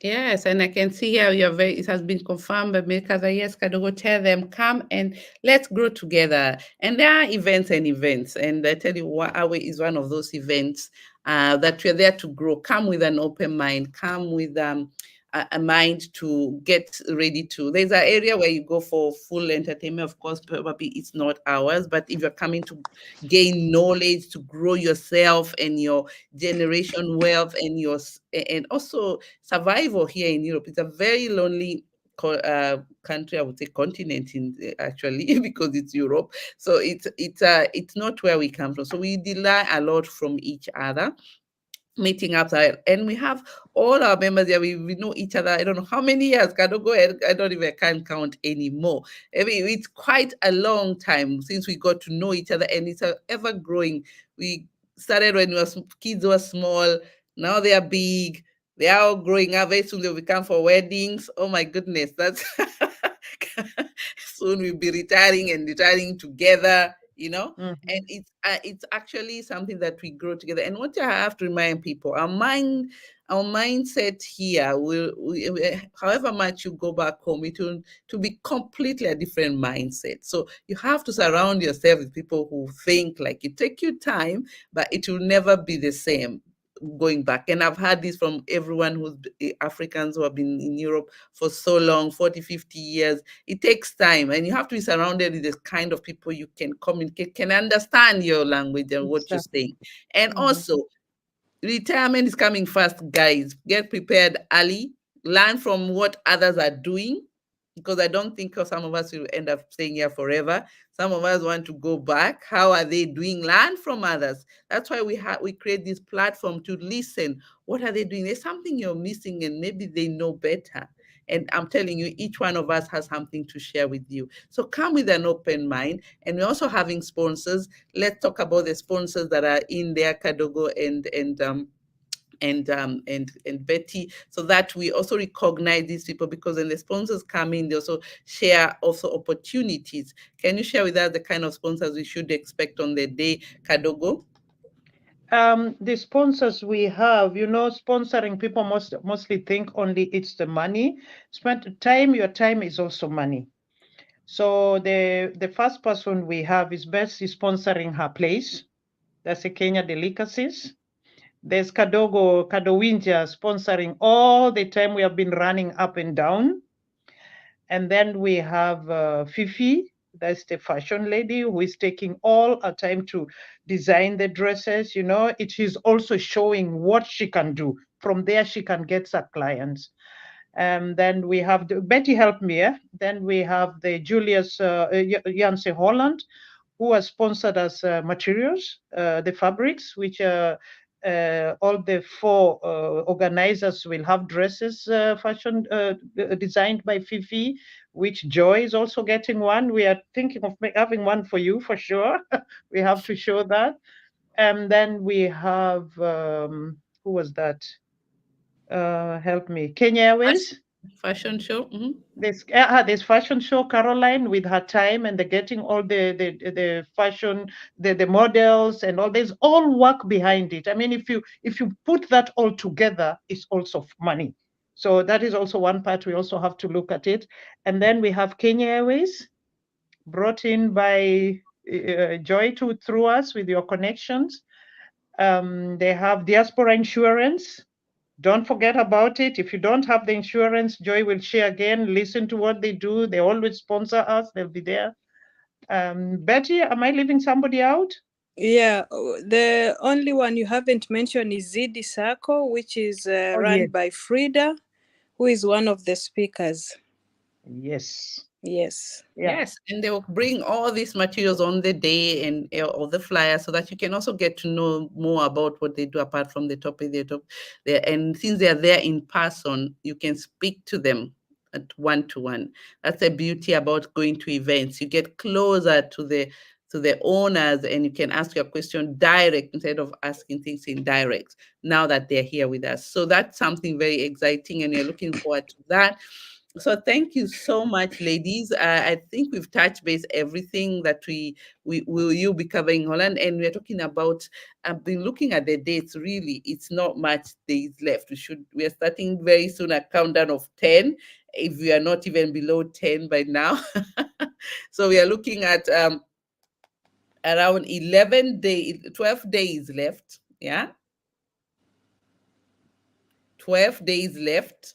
Yes, and I can see here it has been confirmed by Milkaza. Yes, Kadogo, tell them, come and let's grow together. And there are events and events. And I tell you, Awe is one of those events that we're there to grow. Come with an open mind, come with a mind to get ready to. There's an area where you go for full entertainment. Of course, probably it's not ours, but if you're coming to gain knowledge, to grow yourself and your generation wealth and also survival here in Europe, it's a very lonely country, I would say continent in actually because it's Europe. So it's not where we come from. So we rely a lot from each other, meeting up, and we have all our members here. We know each other. I don't know how many years. Kadogo, I don't even can't count anymore. I mean, it's quite a long time since we got to know each other, and it's ever growing. We started when kids were small. Now they are big. They are all growing up. Very soon they'll become for weddings. Oh my goodness, that's soon we'll be retiring together. Mhm. And it's actually something that we grow together. And what I have to remind people, our mindset here however much you go back home, it will to be completely a different mindset. So you have to surround yourself with people who think like you. Take your time, but it will never be the same going back. And I've heard this from everyone who's Africans who have been in Europe for so long, 40, 50 years. It takes time, and you have to be surrounded with the kind of people you can communicate, can understand your language and what you're saying. And also, retirement is coming fast, guys. Get prepared early. Learn from what others are doing, because I don't think some of us will end up staying here forever. Some of us want to go back. How are they doing? Learn from others. That's why we create this platform to listen. What are they doing? There's something you're missing, and maybe they know better. And I'm telling you, each one of us has something to share with you. So come with an open mind. And we're also having sponsors. Let's talk about the sponsors that are in there, Kadogo and Betty, so that we also recognize these people, because when the sponsors come in, they also share also opportunities. Can you share with us the kind of sponsors we should expect on the day, Kadogo? The sponsors we have, sponsoring people mostly think only it's the money. Your time is also money. So the first person we have is Bessie sponsoring her place. That's a Kenya Delicacies. There's Kadowinja sponsoring all the time. We have been running up and down. And then we have Fifi, that's the fashion lady who is taking all her time to design the dresses. It is also showing what she can do. From there, she can get some clients. Then we have Betty, help me. Then we have the Julius Janse Holland, who has sponsored us materials, the fabrics, which all the four organizers will have dresses fashion designed by Fifi, which Joy is also getting one. We are thinking of having one for you for sure. We have to show that. And then we have, who was that? Help me, Kenya Airways. Fashion show. This fashion show, Caroline, with her time and getting all the fashion, the models and all. There's all work behind it. I mean, if you put that all together, it's also money. So that is also one part we also have to look at it. And then we have Kenya Airways, brought in by Joy through us with your connections. They have Diaspora Insurance. Don't forget about it. If you don't have the insurance, Joy will share again. Listen to what they do. They always sponsor us. They'll be there. Betty, am I leaving somebody out? Yeah, the only one you haven't mentioned is Zidi Sako, which is run by Frida, who is one of the speakers. Yes. Yes. Yeah. Yes, and they will bring all these materials on the day and all the flyers, so that you can also get to know more about what they do apart from the topic they talk there. And since they are there in person, you can speak to them at one-to-one. That's the beauty about going to events. You get closer to the owners, and you can ask your question direct instead of asking things indirect now that they're here with us. So that's something very exciting, and we're looking forward to that. So thank you so much, ladies. I think we've touched base everything that we will you be covering Holland, and we're talking about. I've been looking at the dates. Really, it's not much days left. We are starting very soon a countdown of 10. If we are not even below 10 by now, so we are looking at around 12 days left. Yeah, 12 days left.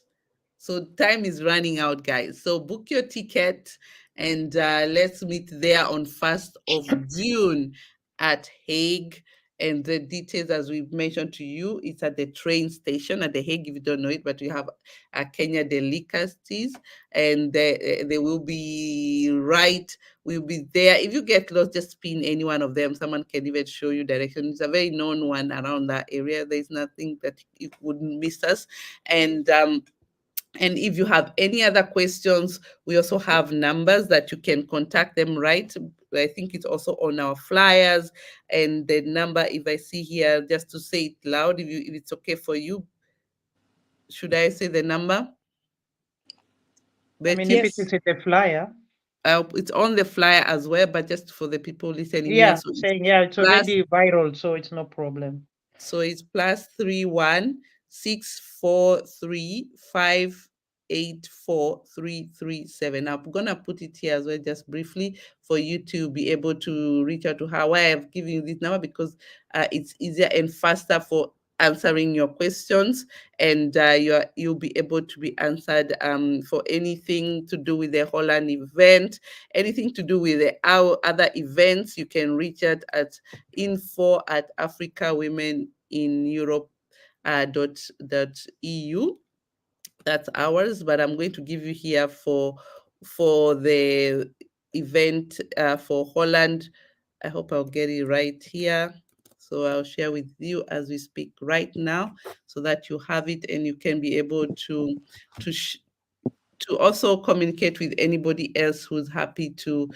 So time is running out, guys. So book your ticket, and let's meet there on 1st of June at Hague. And the details, as we've mentioned to you, it's at the train station at The Hague, if you don't know it, but we have Kenya Delicacies, and they will be we'll be there. If you get lost, just pin any one of them. Someone can even show you direction. It's a very known one around that area. There's nothing that you wouldn't miss us. And if you have any other questions, we also have numbers that you can contact them, right? I think it's also on our flyers. And the number, if I see here, just to say it loud, if it's okay for you, should I say the number? I mean, if it is in the flyer. It's on the flyer as well, but just for the people listening. Yeah, So it's already viral, so it's no problem. So it's +31 643 584 337. I'm gonna put it here as well, just briefly, for you to be able to reach out to her. Why I've given you this number, because it's easier and faster for answering your questions, and you'll be able to be answered for anything to do with the Holland event, anything to do with our other events. You can reach out at info@africawomenineurope.eu. That's ours, but I'm going to give you here for the event for Holland. I hope I'll get it right here. So I'll share with you as we speak right now, so that you have it and you can be able to also communicate with anybody else who's happy to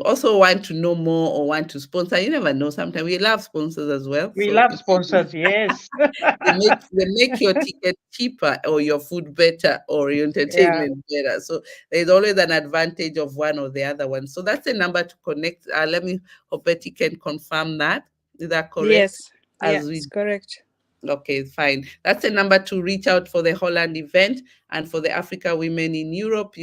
also want to know more or want to sponsor. You never know. Sometimes we love sponsors as well. We love sponsors, yes. they make your ticket cheaper, or your food better, or your entertainment better. So there's always an advantage of one or the other one. So that's the number to connect. Let me hope Betty can confirm that. Is that correct? Yes, it's correct. Okay, fine. That's the number to reach out for the Holland event. And for the Africa Women in Europe,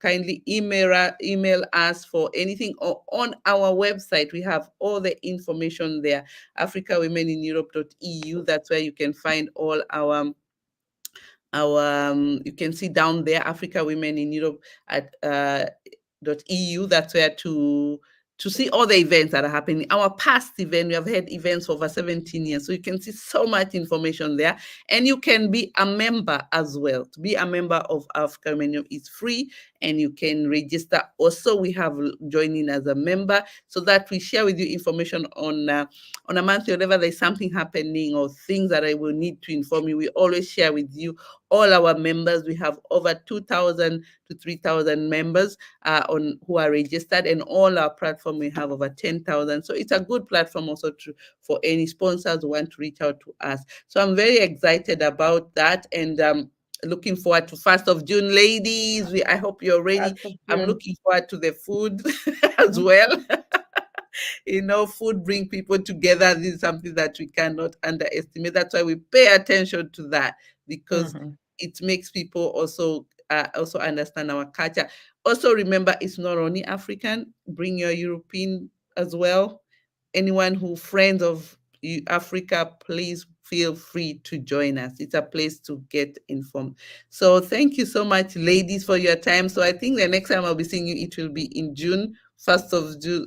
kindly email us for anything, or on our website. We have all the information there, africawomenineurope.eu. That's where you can find all our you can see down there, Africa Women in Europe at .eu. That's where to see all the events that are happening. Our past event, we have had events for over 17 years. So you can see so much information there. And you can be a member as well. To be a member of Africa Women is free, and you can register. Also, we have joining as a member, so that we share with you information on a monthly, whenever there's something happening or things that I will need to inform you. We always share with you, all our members. We have over 2,000 to 3,000 members who are registered, and all our platform we have over 10,000. So it's a good platform also for any sponsors who want to reach out to us. So I'm very excited about that, and looking forward to 1st of June, ladies. I hope you're ready. I'm looking forward to the food as well. Food brings people together. This is something that we cannot underestimate. That's why we pay attention to that, because it makes people also understand our culture. Also, remember, it's not only African. Bring your European as well. Anyone who friends of Africa, please feel free to join us. It's a place to get informed. So thank you so much, ladies, for your time. So I think the next time I'll be seeing you, it will be in June, 1st of June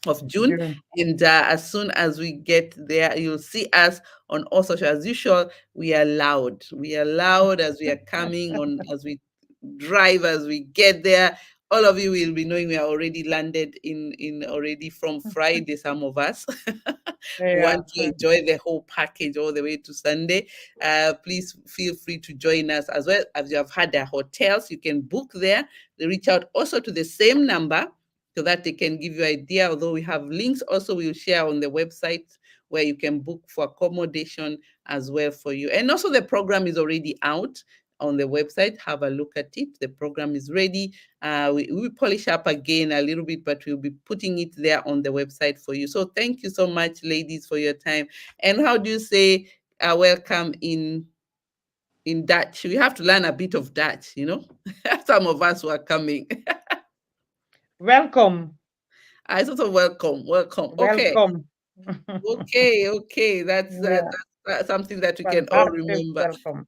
of June. And as soon as we get there, you'll see us on all social. As usual, we are loud. We are loud as we are coming on, as we drive, as we get there. all of you will be knowing we are already landed in already from Friday, some of us who want to enjoy the whole package all the way to Sunday. Please feel free to join us as well. As you have had their hotels, you can book there. They reach out also to the same number so that they can give you an idea. Although we have links also we'll share on the website where you can book for accommodation as well for you. And also the program is already out on the website. Have a look at it. The program is ready. We will polish up again a little bit, but we'll be putting it there on the website for you. So thank you so much, ladies, for your time. And how do you say welcome in Dutch? We have to learn a bit of Dutch, you know. Some of us who are coming. Welcome. It's also welcome. Okay. Welcome. Okay. That's something that we can all remember. Welcome.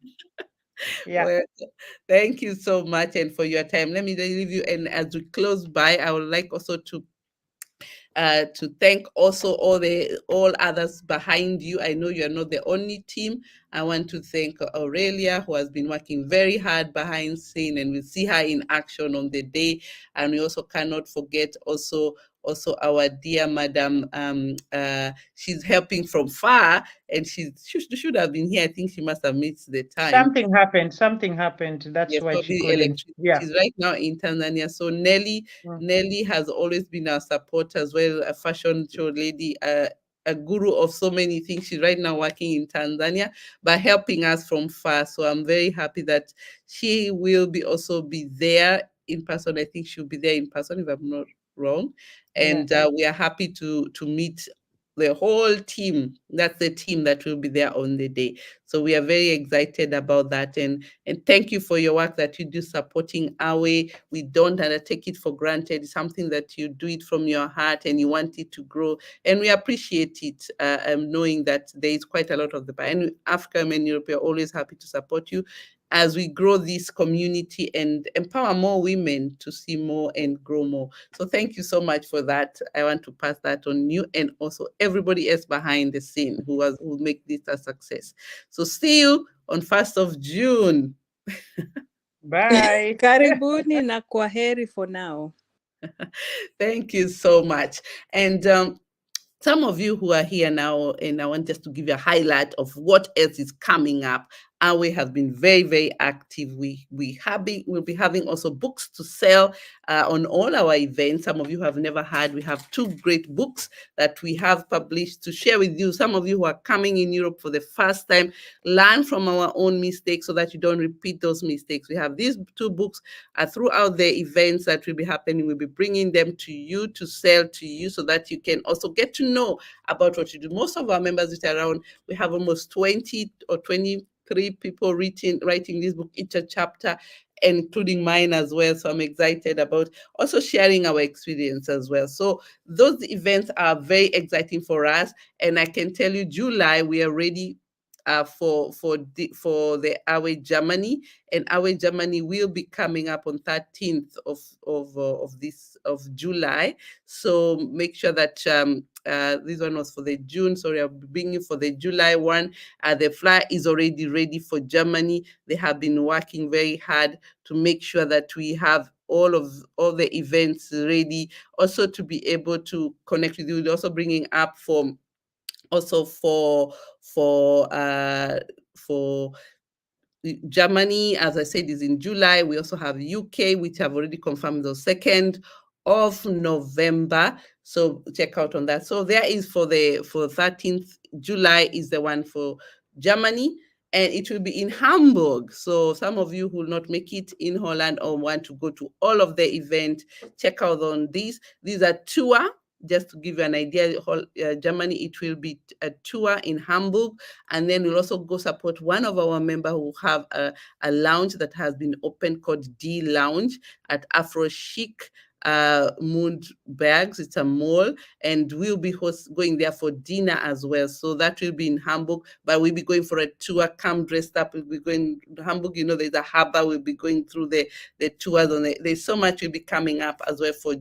Yeah. Well, thank you so much and for your time. Let me leave you. And as we close by, I would like also to thank also all others behind you. I know you're not the only team. I want to thank Aurelia, who has been working very hard behind scene, and we'll see her in action on the day. And we also cannot forget also our dear madam. She's helping from far, and she should have been here. I think she must have missed the time. Something happened. That's why she couldn't. Yeah. She's right now in Tanzania. So Nelly has always been our support as well, a fashion show lady, a guru of so many things. She's right now working in Tanzania, but helping us from far. So I'm very happy that she will also be there in person. I think she'll be there in person if I'm not wrong. And we are happy to meet the whole team. That's the team that will be there on the day. So we are very excited about that. And thank you for your work that you do supporting Awe. We don't take it for granted. It's something that you do it from your heart and you want it to grow. And we appreciate it, knowing that there is quite a lot of and Africa and Europe are always happy to support you as we grow this community and empower more women to see more and grow more. So thank you so much for that. I want to pass that on you and also everybody else behind the scene who make this a success. So see you on 1st of June. Bye. Karibuni na kwaheri for now. Thank you so much. And some of you who are here now, and I want just to give you a highlight of what else is coming up. Awe has been very, very active. We'll be having also books to sell on all our events. Some of you have never heard. We have 2 great books that we have published to share with you. Some of you who are coming in Europe for the first time, learn from our own mistakes so that you don't repeat those mistakes. We have these 2 books throughout the events that will be happening. We'll be bringing them to you to sell to you so that you can also get to know about what you do. Most of our members which are around, we have almost 20 or 23 people writing this book, each a chapter, including mine as well. So I'm excited about also sharing our experience as well. So those events are very exciting for us. And I can tell you, July, we are ready for the Awe Germany, and Awe Germany will be coming up on 13th of July. So make sure that this one was for the June. Sorry, I'll be bringing for the July one. The flyer is already ready for Germany. They have been working very hard to make sure that we have all the events ready. Also to be able to connect with you. They're also bringing up for Germany, as I said, is in July. We also have UK, which have already confirmed the 2nd of November. So check out on that. So there is for 13th July is the one for Germany, and it will be in Hamburg. So some of you who will not make it in Holland or want to go to all of the event, check out on these. These are tour. Just to give you an idea, Germany, it will be a tour in Hamburg, and then we'll also go support one of our members who have a lounge that has been opened called D Lounge at Afro Chic Moonbergs. It's a mall, and we'll be going there for dinner as well. So that will be in Hamburg, but we'll be going for a tour. Come dressed up. We'll be going to Hamburg. You know, there's a harbor. We'll be going through the tours on it. There's so much will be coming up as well for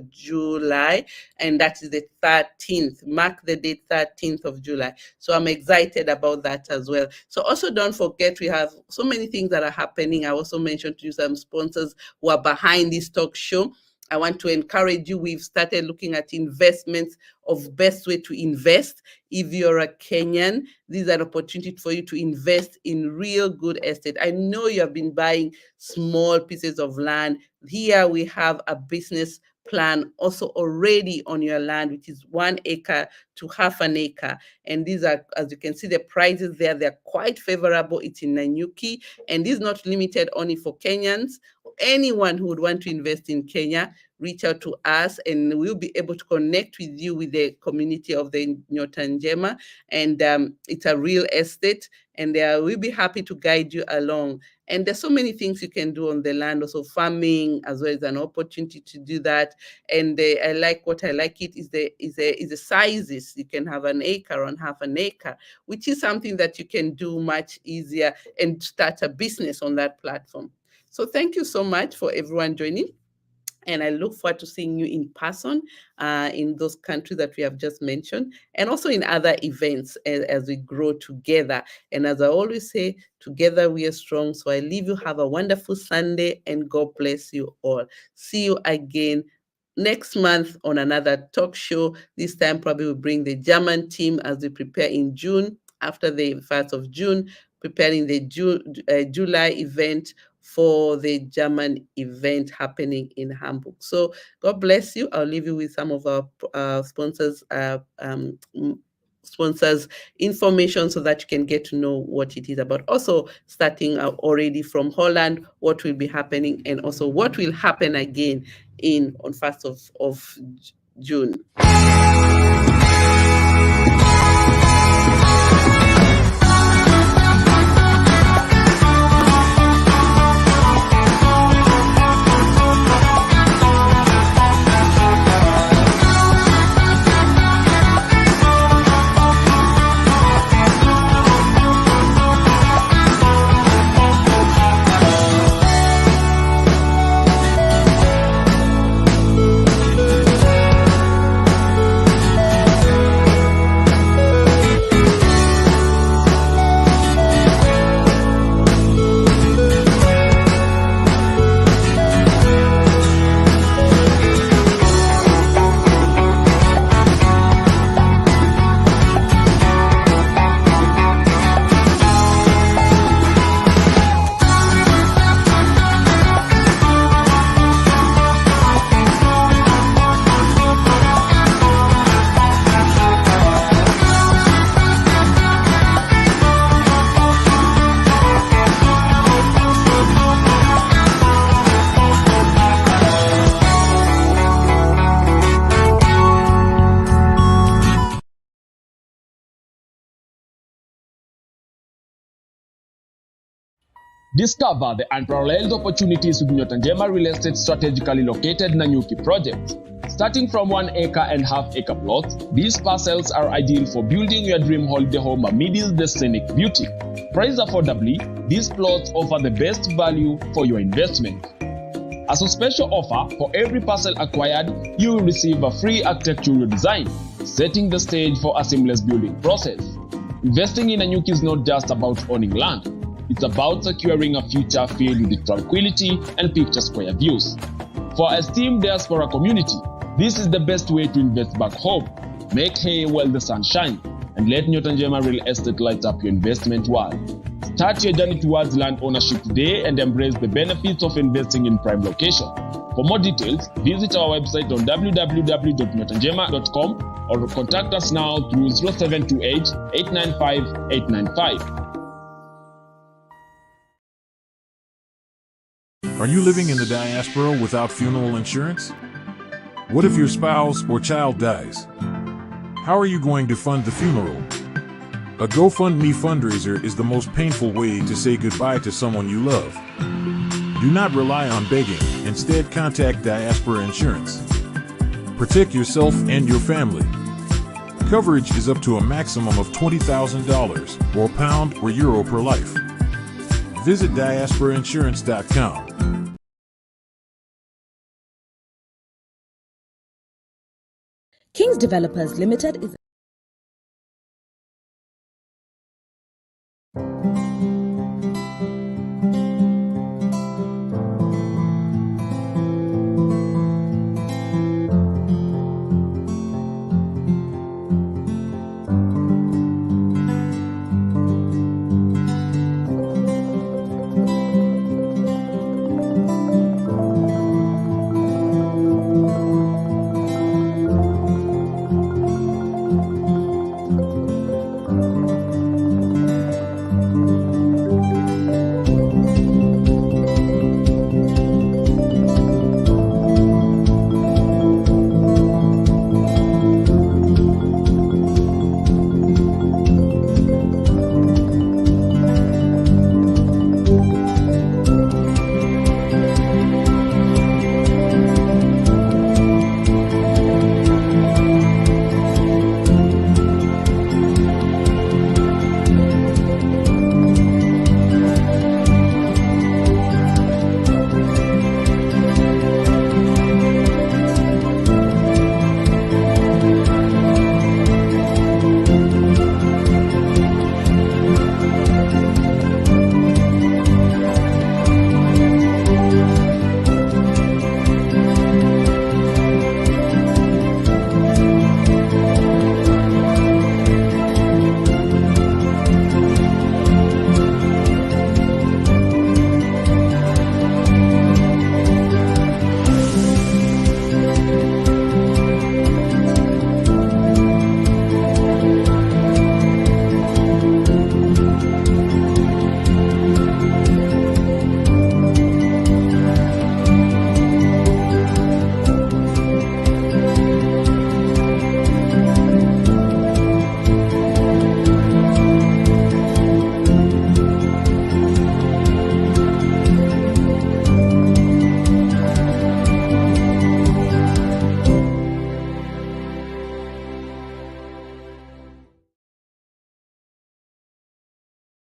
July, and that is the 13th. Mark the date, 13th of July. So I'm excited about that as well. So also don't forget, we have so many things that are happening. I also mentioned to you some sponsors who are behind this talk show. I want to encourage you. We've started looking at investments of best way to invest. If you're a Kenyan, this is an opportunity for you to invest in real good estate. I know you have been buying small pieces of land. Here we have a business plan also already on your land, which is 1 acre to half an acre. And these are, as you can see, the prices there, they're quite favorable. It's in Nanyuki, and this is not limited only for Kenyans. Anyone who would want to invest in Kenya, reach out to us, and we'll be able to connect with you with the community of the Nyotanjema. And it's a real estate, and we'll be happy to guide you along. And there's so many things you can do on the land, also farming as well as an opportunity to do that. And I like it is the sizes. You can have an acre on half an acre, which is something that you can do much easier and start a business on that platform. So thank you so much for everyone joining. And I look forward to seeing you in person in those countries that we have just mentioned, and also in other events as we grow together. And as I always say, together we are strong. So I leave you. Have a wonderful Sunday, and God bless you all. See you again next month on another talk show. This time probably we'll bring the German team as we prepare in June, after the 1st of June, preparing the July event for the German event happening in Hamburg. So God bless you. I'll leave you with some of our sponsors information so that you can get to know what it is about. Also starting already from Holland, what will be happening, and also what will happen again on 1st of June. Discover the unparalleled opportunities with Nyotanjema Real Estate strategically located Nanyuki projects. Starting from 1 acre and half acre plots, these parcels are ideal for building your dream holiday home amidst the scenic beauty. Priced affordably, these plots offer the best value for your investment. As a special offer, for every parcel acquired, you will receive a free architectural design, setting the stage for a seamless building process. Investing in Nanyuki is not just about owning land. It's about securing a future filled with tranquility and picture square views. For our esteemed diaspora community, this is the best way to invest back home. Make hay while the sun shines, and let Nyotanjema Real Estate light up your investment world. Start your journey towards land ownership today and embrace the benefits of investing in prime location. For more details, visit our website on www.nyotanjema.com or contact us now through 0728 895 895. Are you living in the diaspora without funeral insurance? What if your spouse or child dies? How are you going to fund the funeral? A GoFundMe fundraiser is the most painful way to say goodbye to someone you love. Do not rely on begging. Instead, contact Diaspora Insurance. Protect yourself and your family. Coverage is up to a maximum of $20,000 or pound or euro per life. Visit diasporainsurance.com. Kings Developers Limited is